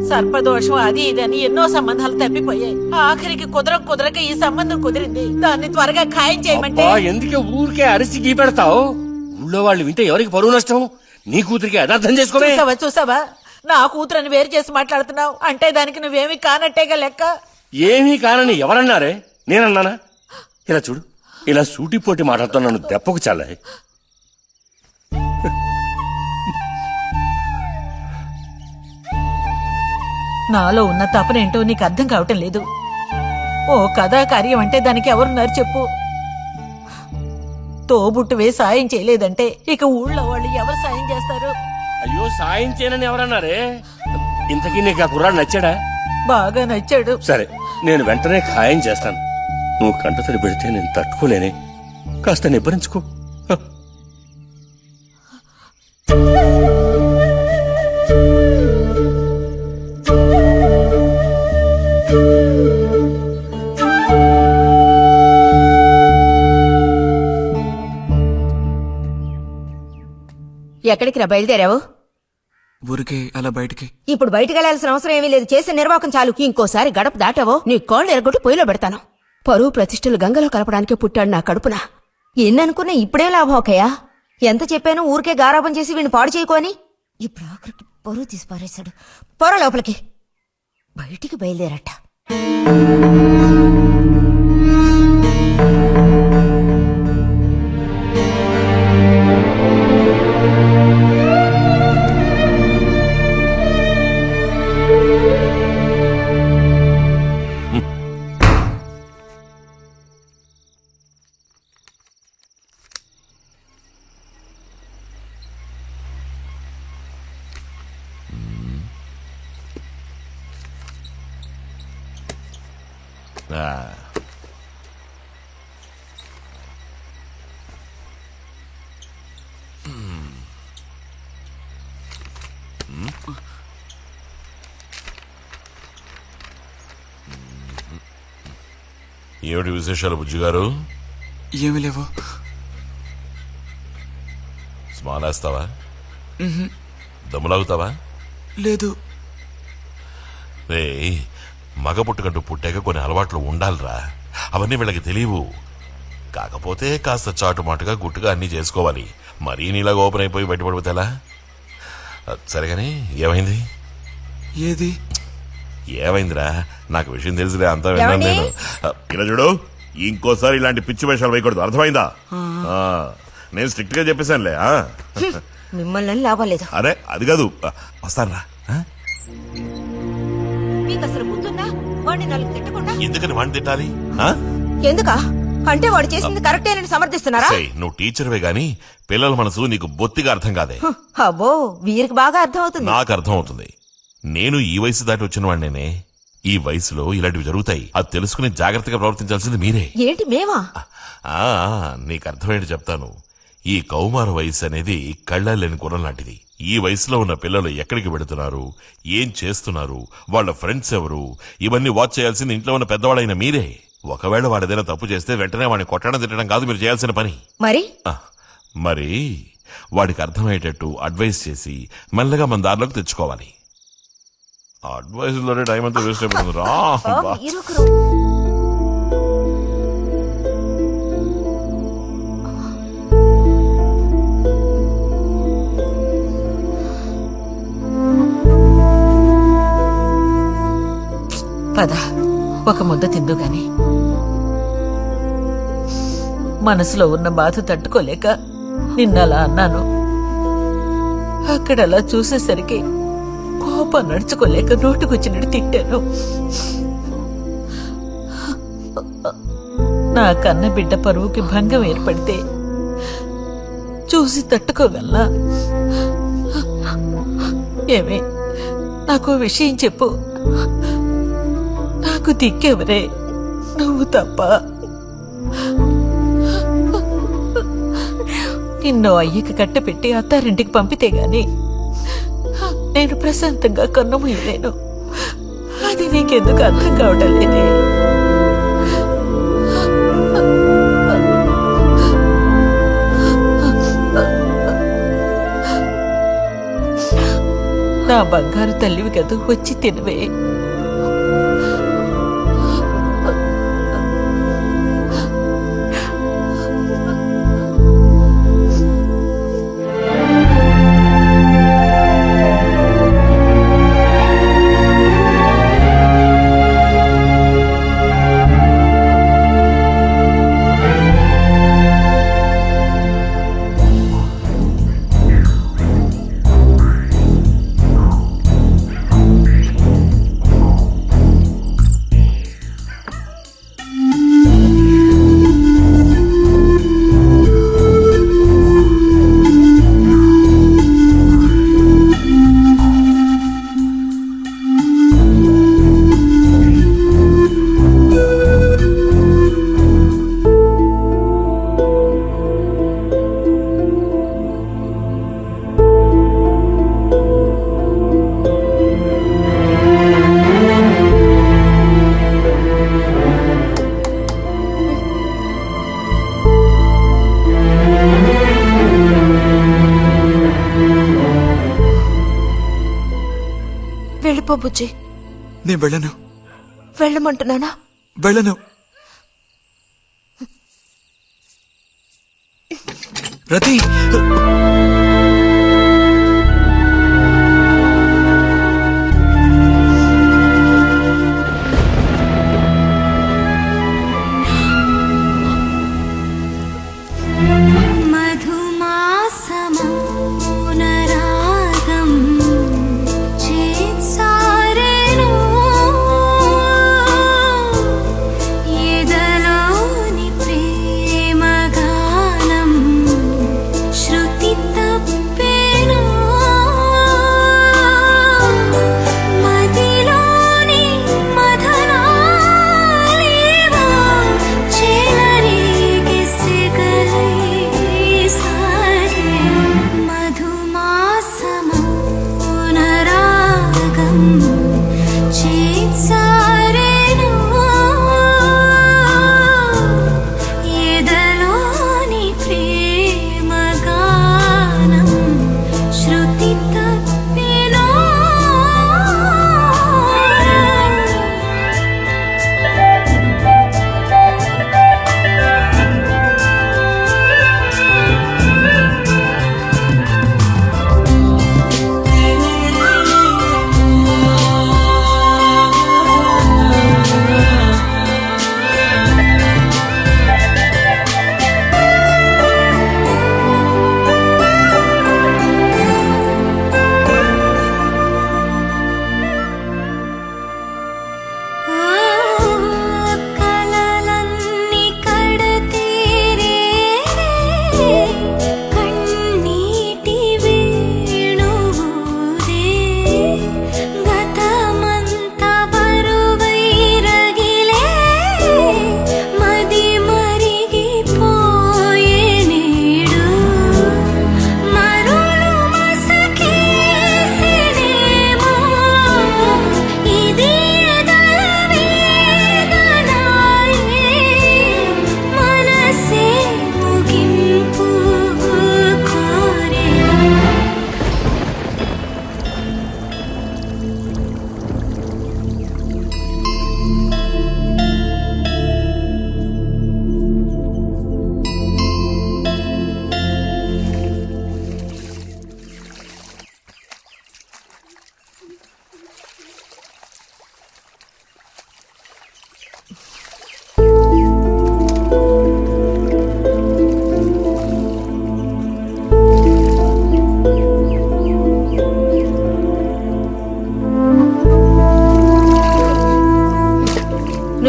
Speaker 7: సర్పదోషం అది ఇదని ఎన్నో సంబంధాలు తప్పిపోయాయి. ఆఖరికి కుదరక ఈ సంబంధం కుదిరింది. దాన్ని త్వరగా ఖాయం చేయమంటే.
Speaker 6: ఎందుకే ఊరికే అరిసి గీపెడతావు? ఊళ్ళో వాళ్ళు వింటే ఎవరికి పరువు నష్టం? నీ కూతురికి అదర్థం చేసుకోవే.
Speaker 7: చూసావా, నా కూతురని వేరు చేసి మాట్లాడుతున్నావు అంటే దానికి నువ్వేమీ కానట్టేగా లెక్క.
Speaker 6: ఏమీ కానని ఎవరన్నారే? నేనన్నానా? ఇలా చూడు, ఇలా సూటిపోటి మాటలతో నన్ను దెప్పకు చాలే.
Speaker 7: నాలో ఉన్న తపనేంటో నీకు అర్థం కావటం లేదు. ఓ కథా కార్యం అంటే దానికి ఎవరున్నారు చెప్పు? తోబుట్టువే సాయం చేయలేదంటే ఇక ఊళ్ళో వాళ్ళు ఎవరు సాయం చేస్తారు?
Speaker 6: అయ్యో, సాయం చేయనని ఎవరన్నారే? ఇంతకీ నీకు ఆ కుర్రాడు నచ్చాడా?
Speaker 7: బాగా నచ్చాడు.
Speaker 6: సరే, నేను వెంటనే ఖాయం చేస్తాను. నువ్వు కంటతడి పెడితే నేను తట్టుకోలేనే. కాస్త నిబ్బరించుకో.
Speaker 3: ఎక్కడికి రా బయలుదేరావు?
Speaker 1: ఊరికే అలా బయటికి.
Speaker 3: ఇప్పుడు బయటకు వెళ్లాల్సిన అవసరం ఏమీ లేదు. చేసే నిర్వాహకం చాలు.
Speaker 4: ఇంకోసారి గడప దాటావో నీ కాళ్ళు ఎరగొట్టి పొయ్యిలో పెడతాను. పరువు ప్రతిష్టలు గంగలో కలపడానికే పుట్టాడు నా కడుపున.
Speaker 3: ఎన్ననుకున్నా ఇప్పుడే లాభం ఒకయా? ఎంత చెప్పాను ఊరికే గారాపం చేసి వీడిని పాడు చేయకోని. ఇప్పుడు ఆఖరికి పరువు తీసి పారేశాడు. పొర లోపలికి. బయటికి బయలుదేరట.
Speaker 11: ఆ. ఏమిటి విశేషాలు బుజ్జి గారు?
Speaker 1: ఏమి లేవు.
Speaker 11: స్మాలేస్తావా? దమ్ములాగుతావా?
Speaker 1: లేదు.
Speaker 11: రే, మగ పుట్టుకంటూ పుట్టాక కొన్ని అలవాట్లు ఉండాలిరా. అవన్నీ వీళ్ళకి తెలియవు. కాకపోతే కాస్త చాటుమాటుగా గుట్టుగా అన్నీ చేసుకోవాలి. మరీ నీలాగా ఓపెన్ అయిపోయి బయటపడిపోతే ఎలా? సరేగాని ఏమైంది?
Speaker 1: ఏది
Speaker 11: ఏమైందిరా? నాకు విషయం తెలిసిలే, అంతా విన్నాను నేను. ఇలా చూడు, ఇంకోసారి ఇలాంటి పిచ్చి వేషాలు వేయకూడదు, అర్థమైందా? నేను స్ట్రిక్ట్ గా చెప్పేశానులే.
Speaker 3: మిమ్మల్ని లాభం లేదు.
Speaker 11: అరే అది కాదు, వస్తానురా.
Speaker 3: మీకు అసలు గుర్తుందా? వాడిని నలుగు తిట్టకుండా
Speaker 11: ఎందుకని వాడిని తిట్టాలి?
Speaker 3: ఎందుకా? అంటే వాడు చేసింది కరెక్టేనని సమర్థిస్తున్నారా?
Speaker 11: నువ్వు టీచర్వే గాని పిల్లల మనసు నీకు బొత్తిగా అర్థం కాదే.
Speaker 3: అబ్బో, వీరికి బాగా అర్థం అవుతుంది.
Speaker 11: నాకు అర్థం అవుతుంది. నేను ఈ వయసు దాటి వచ్చిన వాడినేనే. ఈ వయసులో ఇలాంటివి జరుగుతాయి. అది తెలుసుకుని జాగ్రత్తగా ప్రవర్తించాల్సింది మీరే.
Speaker 3: ఏంటి మేమా?
Speaker 11: నీకు అర్థమేంటి చెప్తాను. ఈ కౌమార వయసు అనేది కళ్ళలేని గుర్రం లాంటిది. ఈ వయసులో ఉన్న పిల్లలు ఎక్కడికి వెడుతున్నారు, ఏం చేస్తున్నారు, వాళ్ళ ఫ్రెండ్స్ ఎవరు, ఇవన్నీ వాచ్ చేయాల్సింది ఇంట్లో ఉన్న పెద్దవాళ్ళైన మీరే. ఒకవేళ వాడేదైనా తప్పు చేస్తే వెంటనే వాడిని కొట్టడం తిట్టడం కాదు మీరు చేయాల్సిన పని. మరి వాడికి అర్థమయ్యేటట్టు అడ్వైస్ చేసి మెల్లగా మన దారిలోకి తెచ్చుకోవాలి. అడ్వైస్ లోనే టైం అంతా వేస్ట్ అయిపోతుంది రా.
Speaker 7: పద, ఒక ముద్ద తిందు గాని. మనసులో ఉన్న బాధ తట్టుకోలేక నిన్నలా అన్నాను. అక్కడలా చూసేసరికి కోపం నడుచుకోలేక నోటుకొచ్చినట్టు తిట్టాను. నా కన్న బిడ్డ పరువుకి భంగం ఏర్పడితే చూసి తట్టుకోగలనా? ఏమే, నాకు విషయం చెప్పు. నాకు దిక్కెవరే? నువ్వు తప్ప. నిన్ను అయ్యకి కట్టపెట్టి అత్తారింటికి పంపితే గాని నేను ప్రశాంతంగా కన్నుమూయలేను. అది నీకెందుకు అర్థం కావటం లేదే? నా బంగారు తల్లివి కదూ, వచ్చి తినవే.
Speaker 2: వెళ్ళిపో బుజ్జి.
Speaker 1: నేను వెళ్ళను.
Speaker 2: వెళ్ళమంటున్నానా?
Speaker 1: వెళ్ళను. రతి,
Speaker 5: ఎదలోని ప్రేమ గానం శృతి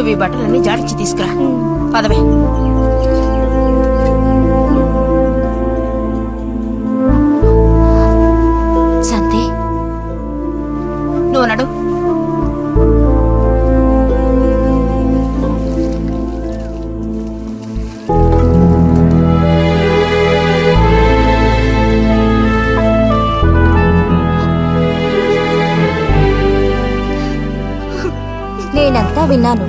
Speaker 4: నువ్వు ఈ బట్టలన్నీ జాడించి తీసుకురా. పదవే.
Speaker 2: శాంతి,
Speaker 4: నువ్వు నడు.
Speaker 2: నేనంతా విన్నాను.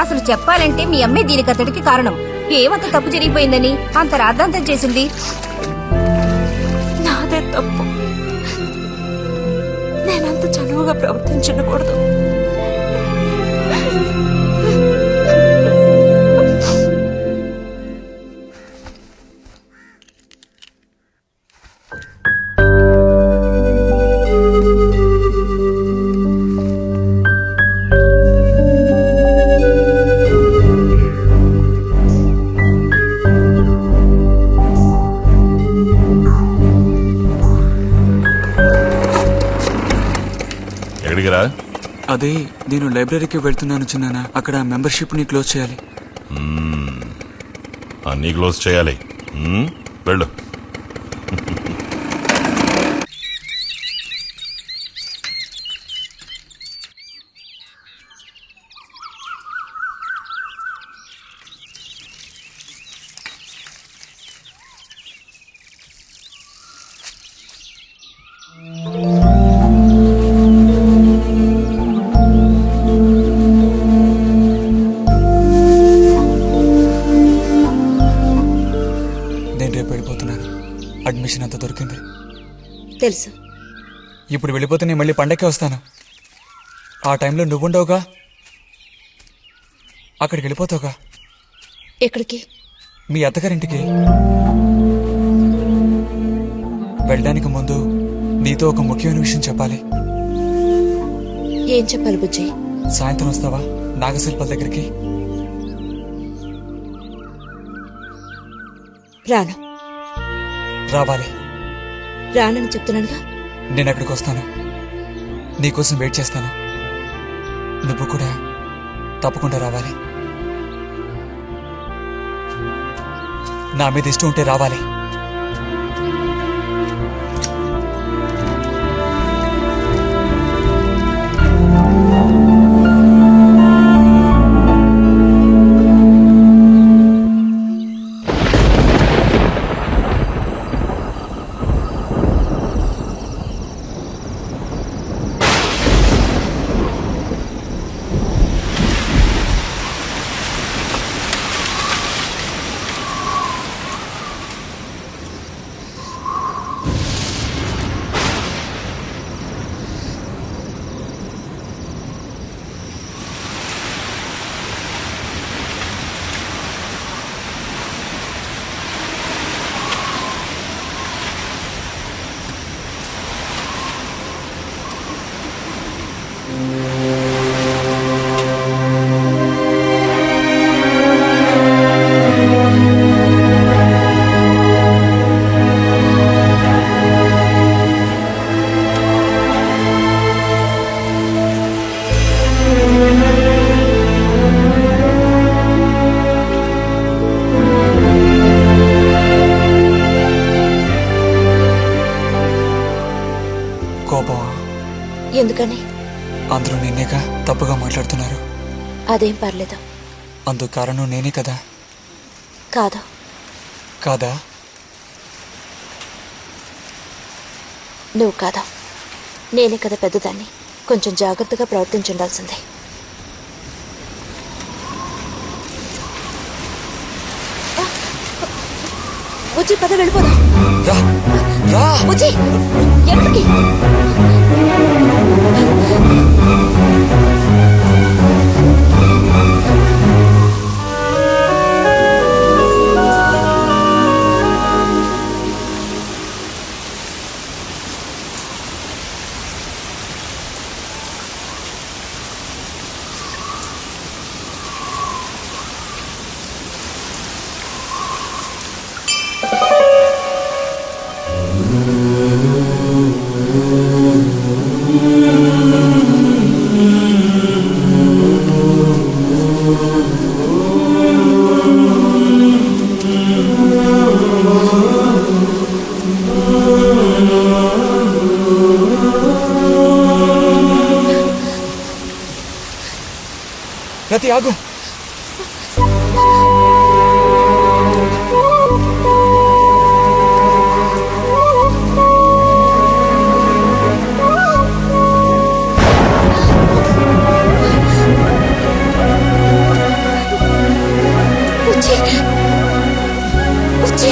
Speaker 2: అసలు చెప్పాలంటే మీ అమ్మే దీనికి అతడికి కారణం. ఏమంత తప్పు జరిగిపోయిందని అంత రాద్ధాంతం చేసింది? నాదే తప్పు. నేనంత చనువుగా ప్రవర్తించకూడదు.
Speaker 11: ఎక్కడికిరా?
Speaker 1: అదే నేను లైబ్రరీకి వెళ్తున్నాను చిన్నానా. అక్కడ మెంబర్షిప్ ని క్లోజ్ చేయాలి.
Speaker 11: అన్నీ క్లోజ్ చేయాలి. వెళ్ళు.
Speaker 1: అడ్మిషన్ అంత దొరికింది.
Speaker 2: తెలుసు.
Speaker 1: ఇప్పుడు వెళ్ళిపోతే నేను మళ్ళీ పండక్కి వస్తాను. ఆ టైంలో నువ్వుండవుగా, అక్కడికి వెళ్ళిపోతావుగా.
Speaker 2: ఎక్కడికి?
Speaker 1: మీ అత్తగారింటికి. వెళ్ళడానికి ముందు నీతో ఒక ముఖ్యమైన విషయం చెప్పాలి.
Speaker 2: ఏం చెప్పాలి బుజ్జి?
Speaker 1: సాయంత్రం వస్తావా నాగశిల్పాల దగ్గరికి?
Speaker 2: రాను.
Speaker 1: రావాలి.
Speaker 2: రానని చెప్తున్నానుగా.
Speaker 1: నేను అక్కడికి వస్తాను, నీకోసం వెయిట్ చేస్తాను. నువ్వు కూడా తప్పకుండా రావాలి. నా మీద ఇష్టం ఉంటే రావాలి. కోపమా?
Speaker 2: ఎందుకని?
Speaker 1: అందరూ నిన్నేగా తప్పుగా మాట్లాడుతున్నారు.
Speaker 2: అదేం పర్లేదు.
Speaker 1: అందుకు కారణం నేనే కదా.
Speaker 2: కాదు.
Speaker 1: కాదా?
Speaker 2: నువ్వు కాదా, నేనే కదా పెద్దదాన్ని. కొంచెం జాగ్రత్తగా ప్రవర్తించుండాల్సిందే. బుజ్జి పద వెళ్ళిపోదాం. బుజ్జి ఎక్కడికి?
Speaker 1: రతి ఆగు.
Speaker 5: బుజ్జి బుజ్జి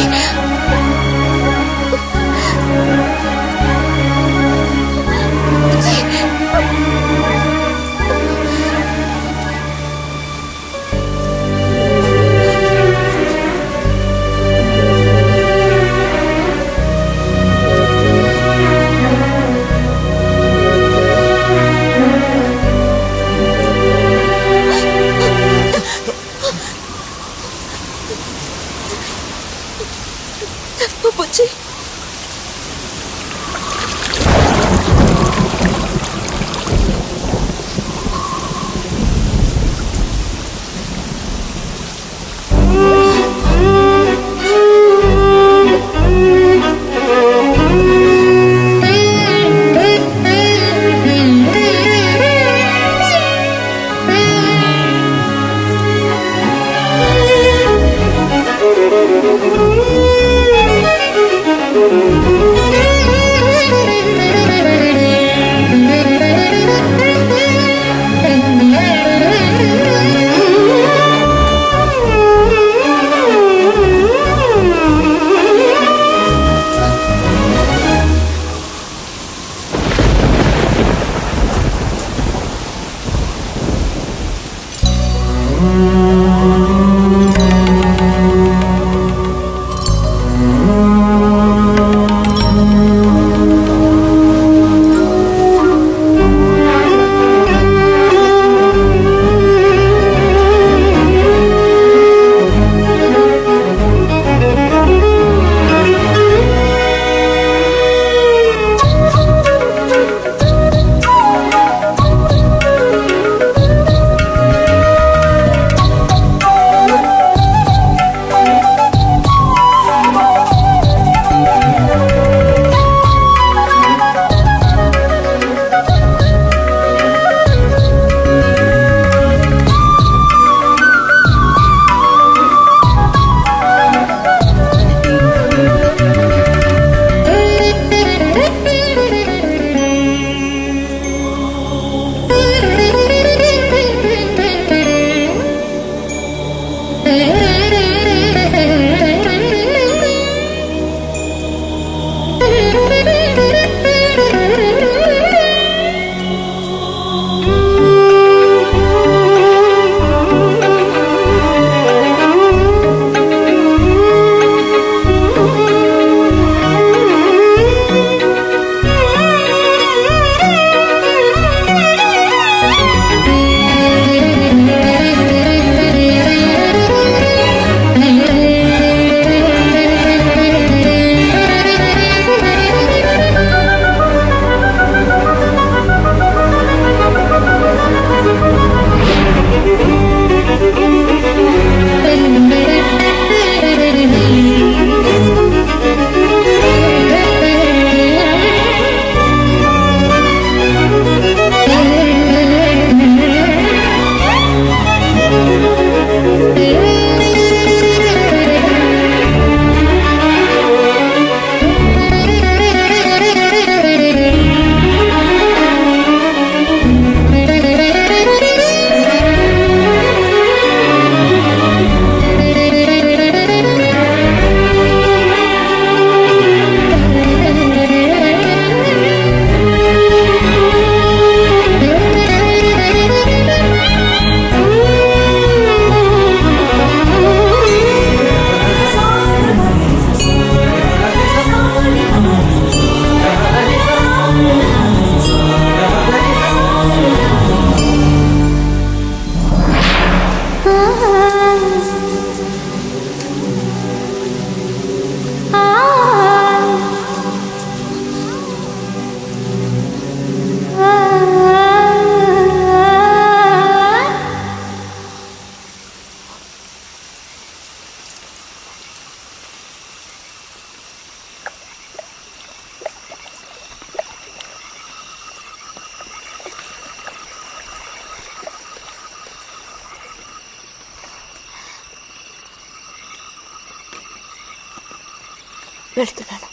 Speaker 4: వెళ్తున్నాను.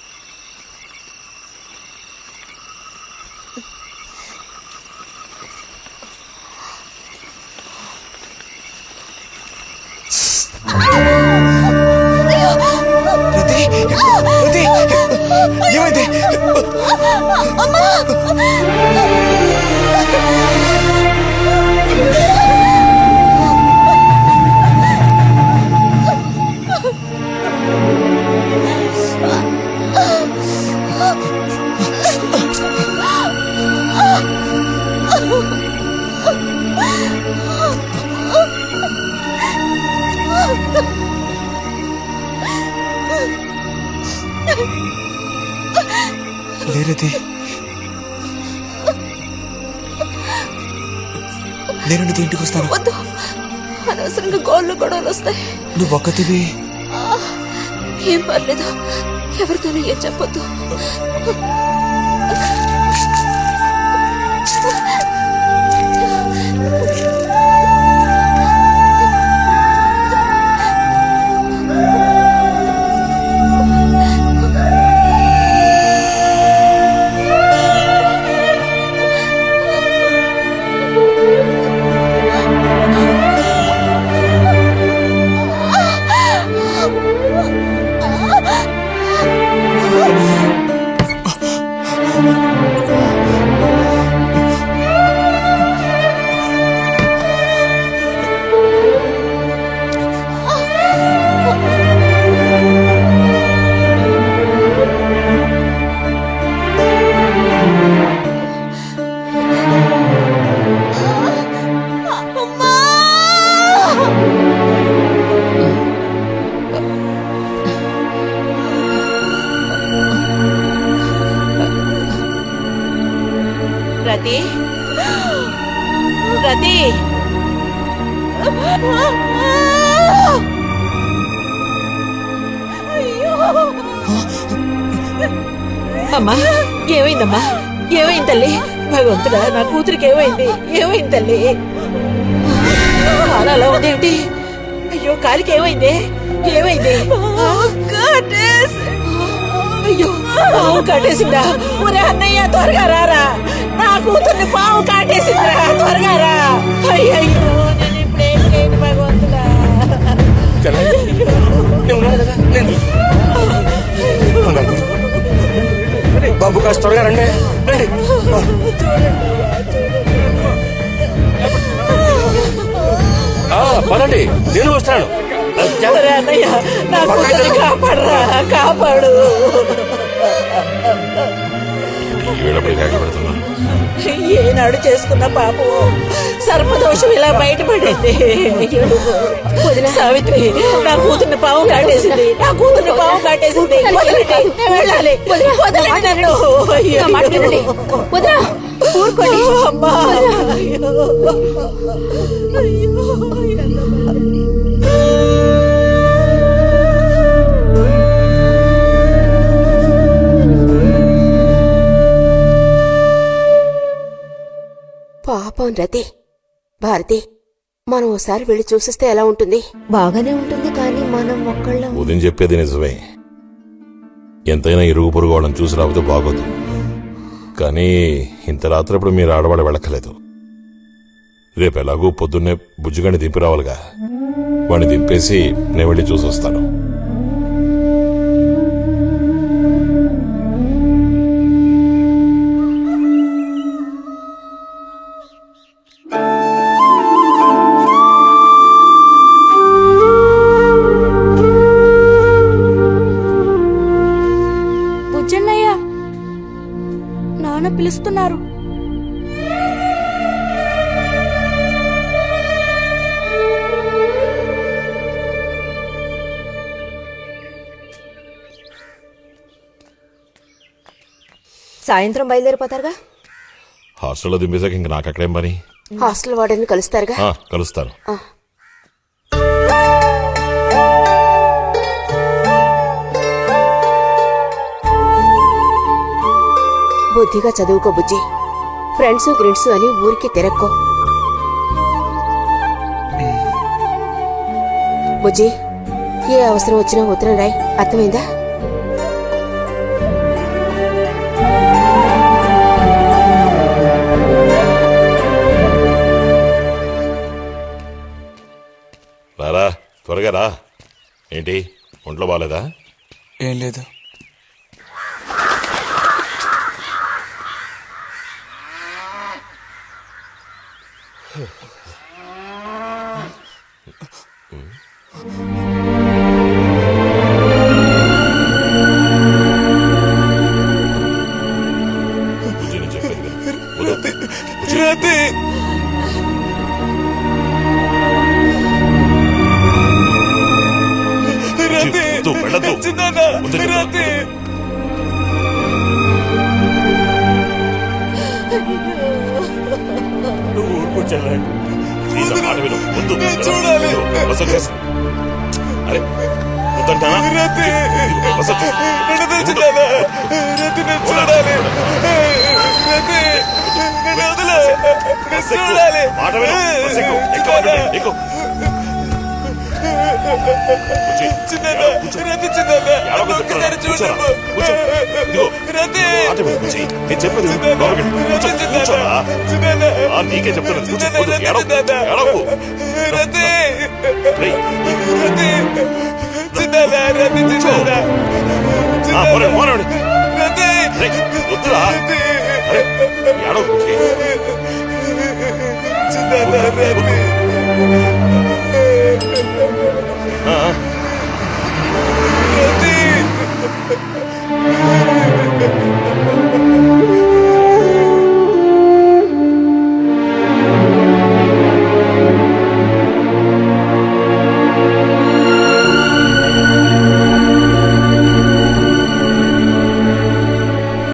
Speaker 1: రతి, రతి, ఏమైంది? లేరతి, నేను నీతో ఇంటికి వస్తాను.
Speaker 2: వద్దు, అనవసరంగా గోళ్ళు గొడవలు వస్తాయి.
Speaker 1: నువ్వు ఒక్కతివి.
Speaker 2: ఏం పర్లేదు, ఎవరితోనూ ఏం చెప్పొద్దు.
Speaker 7: రతి, రతి, అమ్మా ఏమైందమ్మా? ఏమైంది తల్లి? భగవంతుడా, నా కూతురికి ఏమైంది? ఏమైంది తల్లి? కాలు అలా ఉందేమిటి? అయ్యో, కాలికి ఏమైంది? ఏమైంది? అయ్యో, పాము కాటేసిందా? ఒరే అన్నయ్య, త్వరగా రారా, నా కూతుర్ని పాము కాటేసిందిరా, త్వరగా రా. అయ్యో, నేను ఇప్పుడేం చేయను భగవంతుడా.
Speaker 6: బాబు కాస్త త్వరగా రండి. పదండి, నేను వస్తాను.
Speaker 7: అన్నయ్య, నా కూతుర్ని కాపాడరా, కాపాడు. ఏనాడు చేసుకున్న పాపం సర్పదోషం ఇలా బయటపడింది. సావిత్రి, నా కూతుర్ని పాము కాటేసింది, నా కూతుర్ని పాము కాటేసింది. వదలండి, నేను వెళ్ళాలి. వదలండి నన్ను.
Speaker 2: ఊరుకోండి
Speaker 7: అమ్మా.
Speaker 4: పాపం రతి. భారతి, మనం ఓసారి వెళ్ళి చూసిస్తే ఎలా ఉంటుంది?
Speaker 3: బాగానే ఉంటుంది, కానీ మనం ఒక్కళ్ళం.
Speaker 11: ఉదయం చెప్పేది నిజమే. ఎంతైనా ఇరుగు పొరుగు వాళ్ళని చూసి రాకపోతే బాగోదు. కానీ ఇంత రాత్రప్పుడు మీరు ఆడవాడ వెళ్ళక్కలేదు. రేపు ఎలాగూ పొద్దున్నే బుజ్జిగాని దింపి రావాలిగా. వాడిని దింపేసి నేను వెళ్ళి చూసొస్తాను.
Speaker 2: నాన్న పిలుస్తున్నారు.
Speaker 3: సాయంత్రం బయలుదేరిపోతారుగా?
Speaker 11: హాస్టల్లో దింపేశాక ఇంక నాకు అక్కడేం పని?
Speaker 4: హాస్టల్ వార్డెన్ కలుస్తారుగా?
Speaker 11: కలుస్తాను.
Speaker 4: బుద్ధిగా చదువుకో బుజ్జి. ఫ్రెండ్స్ గ్రిడ్స్ అని ఊరికి తిరక్కో. బుజ్జి, ఏ అవసరం వచ్చినా ఉత్తరం రాయ్, అర్థమైందా?
Speaker 11: త్వరగా రా. ఏంటి ఒంట్లో బాగాలేదా?
Speaker 1: ఏం లేదు.
Speaker 11: బుజ్జిని చెప్పేది విను. వదొద్దు.
Speaker 1: రాతి రాతి
Speaker 11: వద్దు, వెళ్ళొద్దు.
Speaker 1: చిన్నానా,
Speaker 11: వద్దు చెప్పు.
Speaker 1: రాతి
Speaker 12: నువ్వు ఊరుకోచాలా?
Speaker 11: ఈ నా మాట విను. వద్దు.
Speaker 1: నేను చూడాలి.
Speaker 11: వసంత. అరే వద్దంటానా?
Speaker 1: రాతి
Speaker 11: వసంత.
Speaker 1: నన్ను తెచ్చిన్నానా, రాతి నేను చూడాలి. రాతి నన్ను వదిలే, నేను చూడాలి.
Speaker 11: మాట విను. బస్సు ఎక్కు. ఎక్కు, బండి మీద. ఎక్కు. బుజ్జి,
Speaker 1: చిన్నానా, రాతి చిన్నానా,
Speaker 11: ఏడవకు
Speaker 1: ఒక్కసారి
Speaker 11: చెప్తున్నా.
Speaker 1: చూడమ్మా.
Speaker 11: కూర్చో. ఇదిగో.
Speaker 1: రాతి
Speaker 11: మాట విను, బుజ్జి. నేను చెప్పేది విను. లోపలికి వెళ్ళు. కూర్చో, కూర్చోరా. ఆ, నీకే చెప్తాను. కూర్చో, కూర్చో. ఏడవకు. ఏడవకు. రేయ్. ఆ, పోరండి, పోరండి. రేయ్, వద్దురా. అరే, ఏడవకు, బుజ్జి. వద్దు.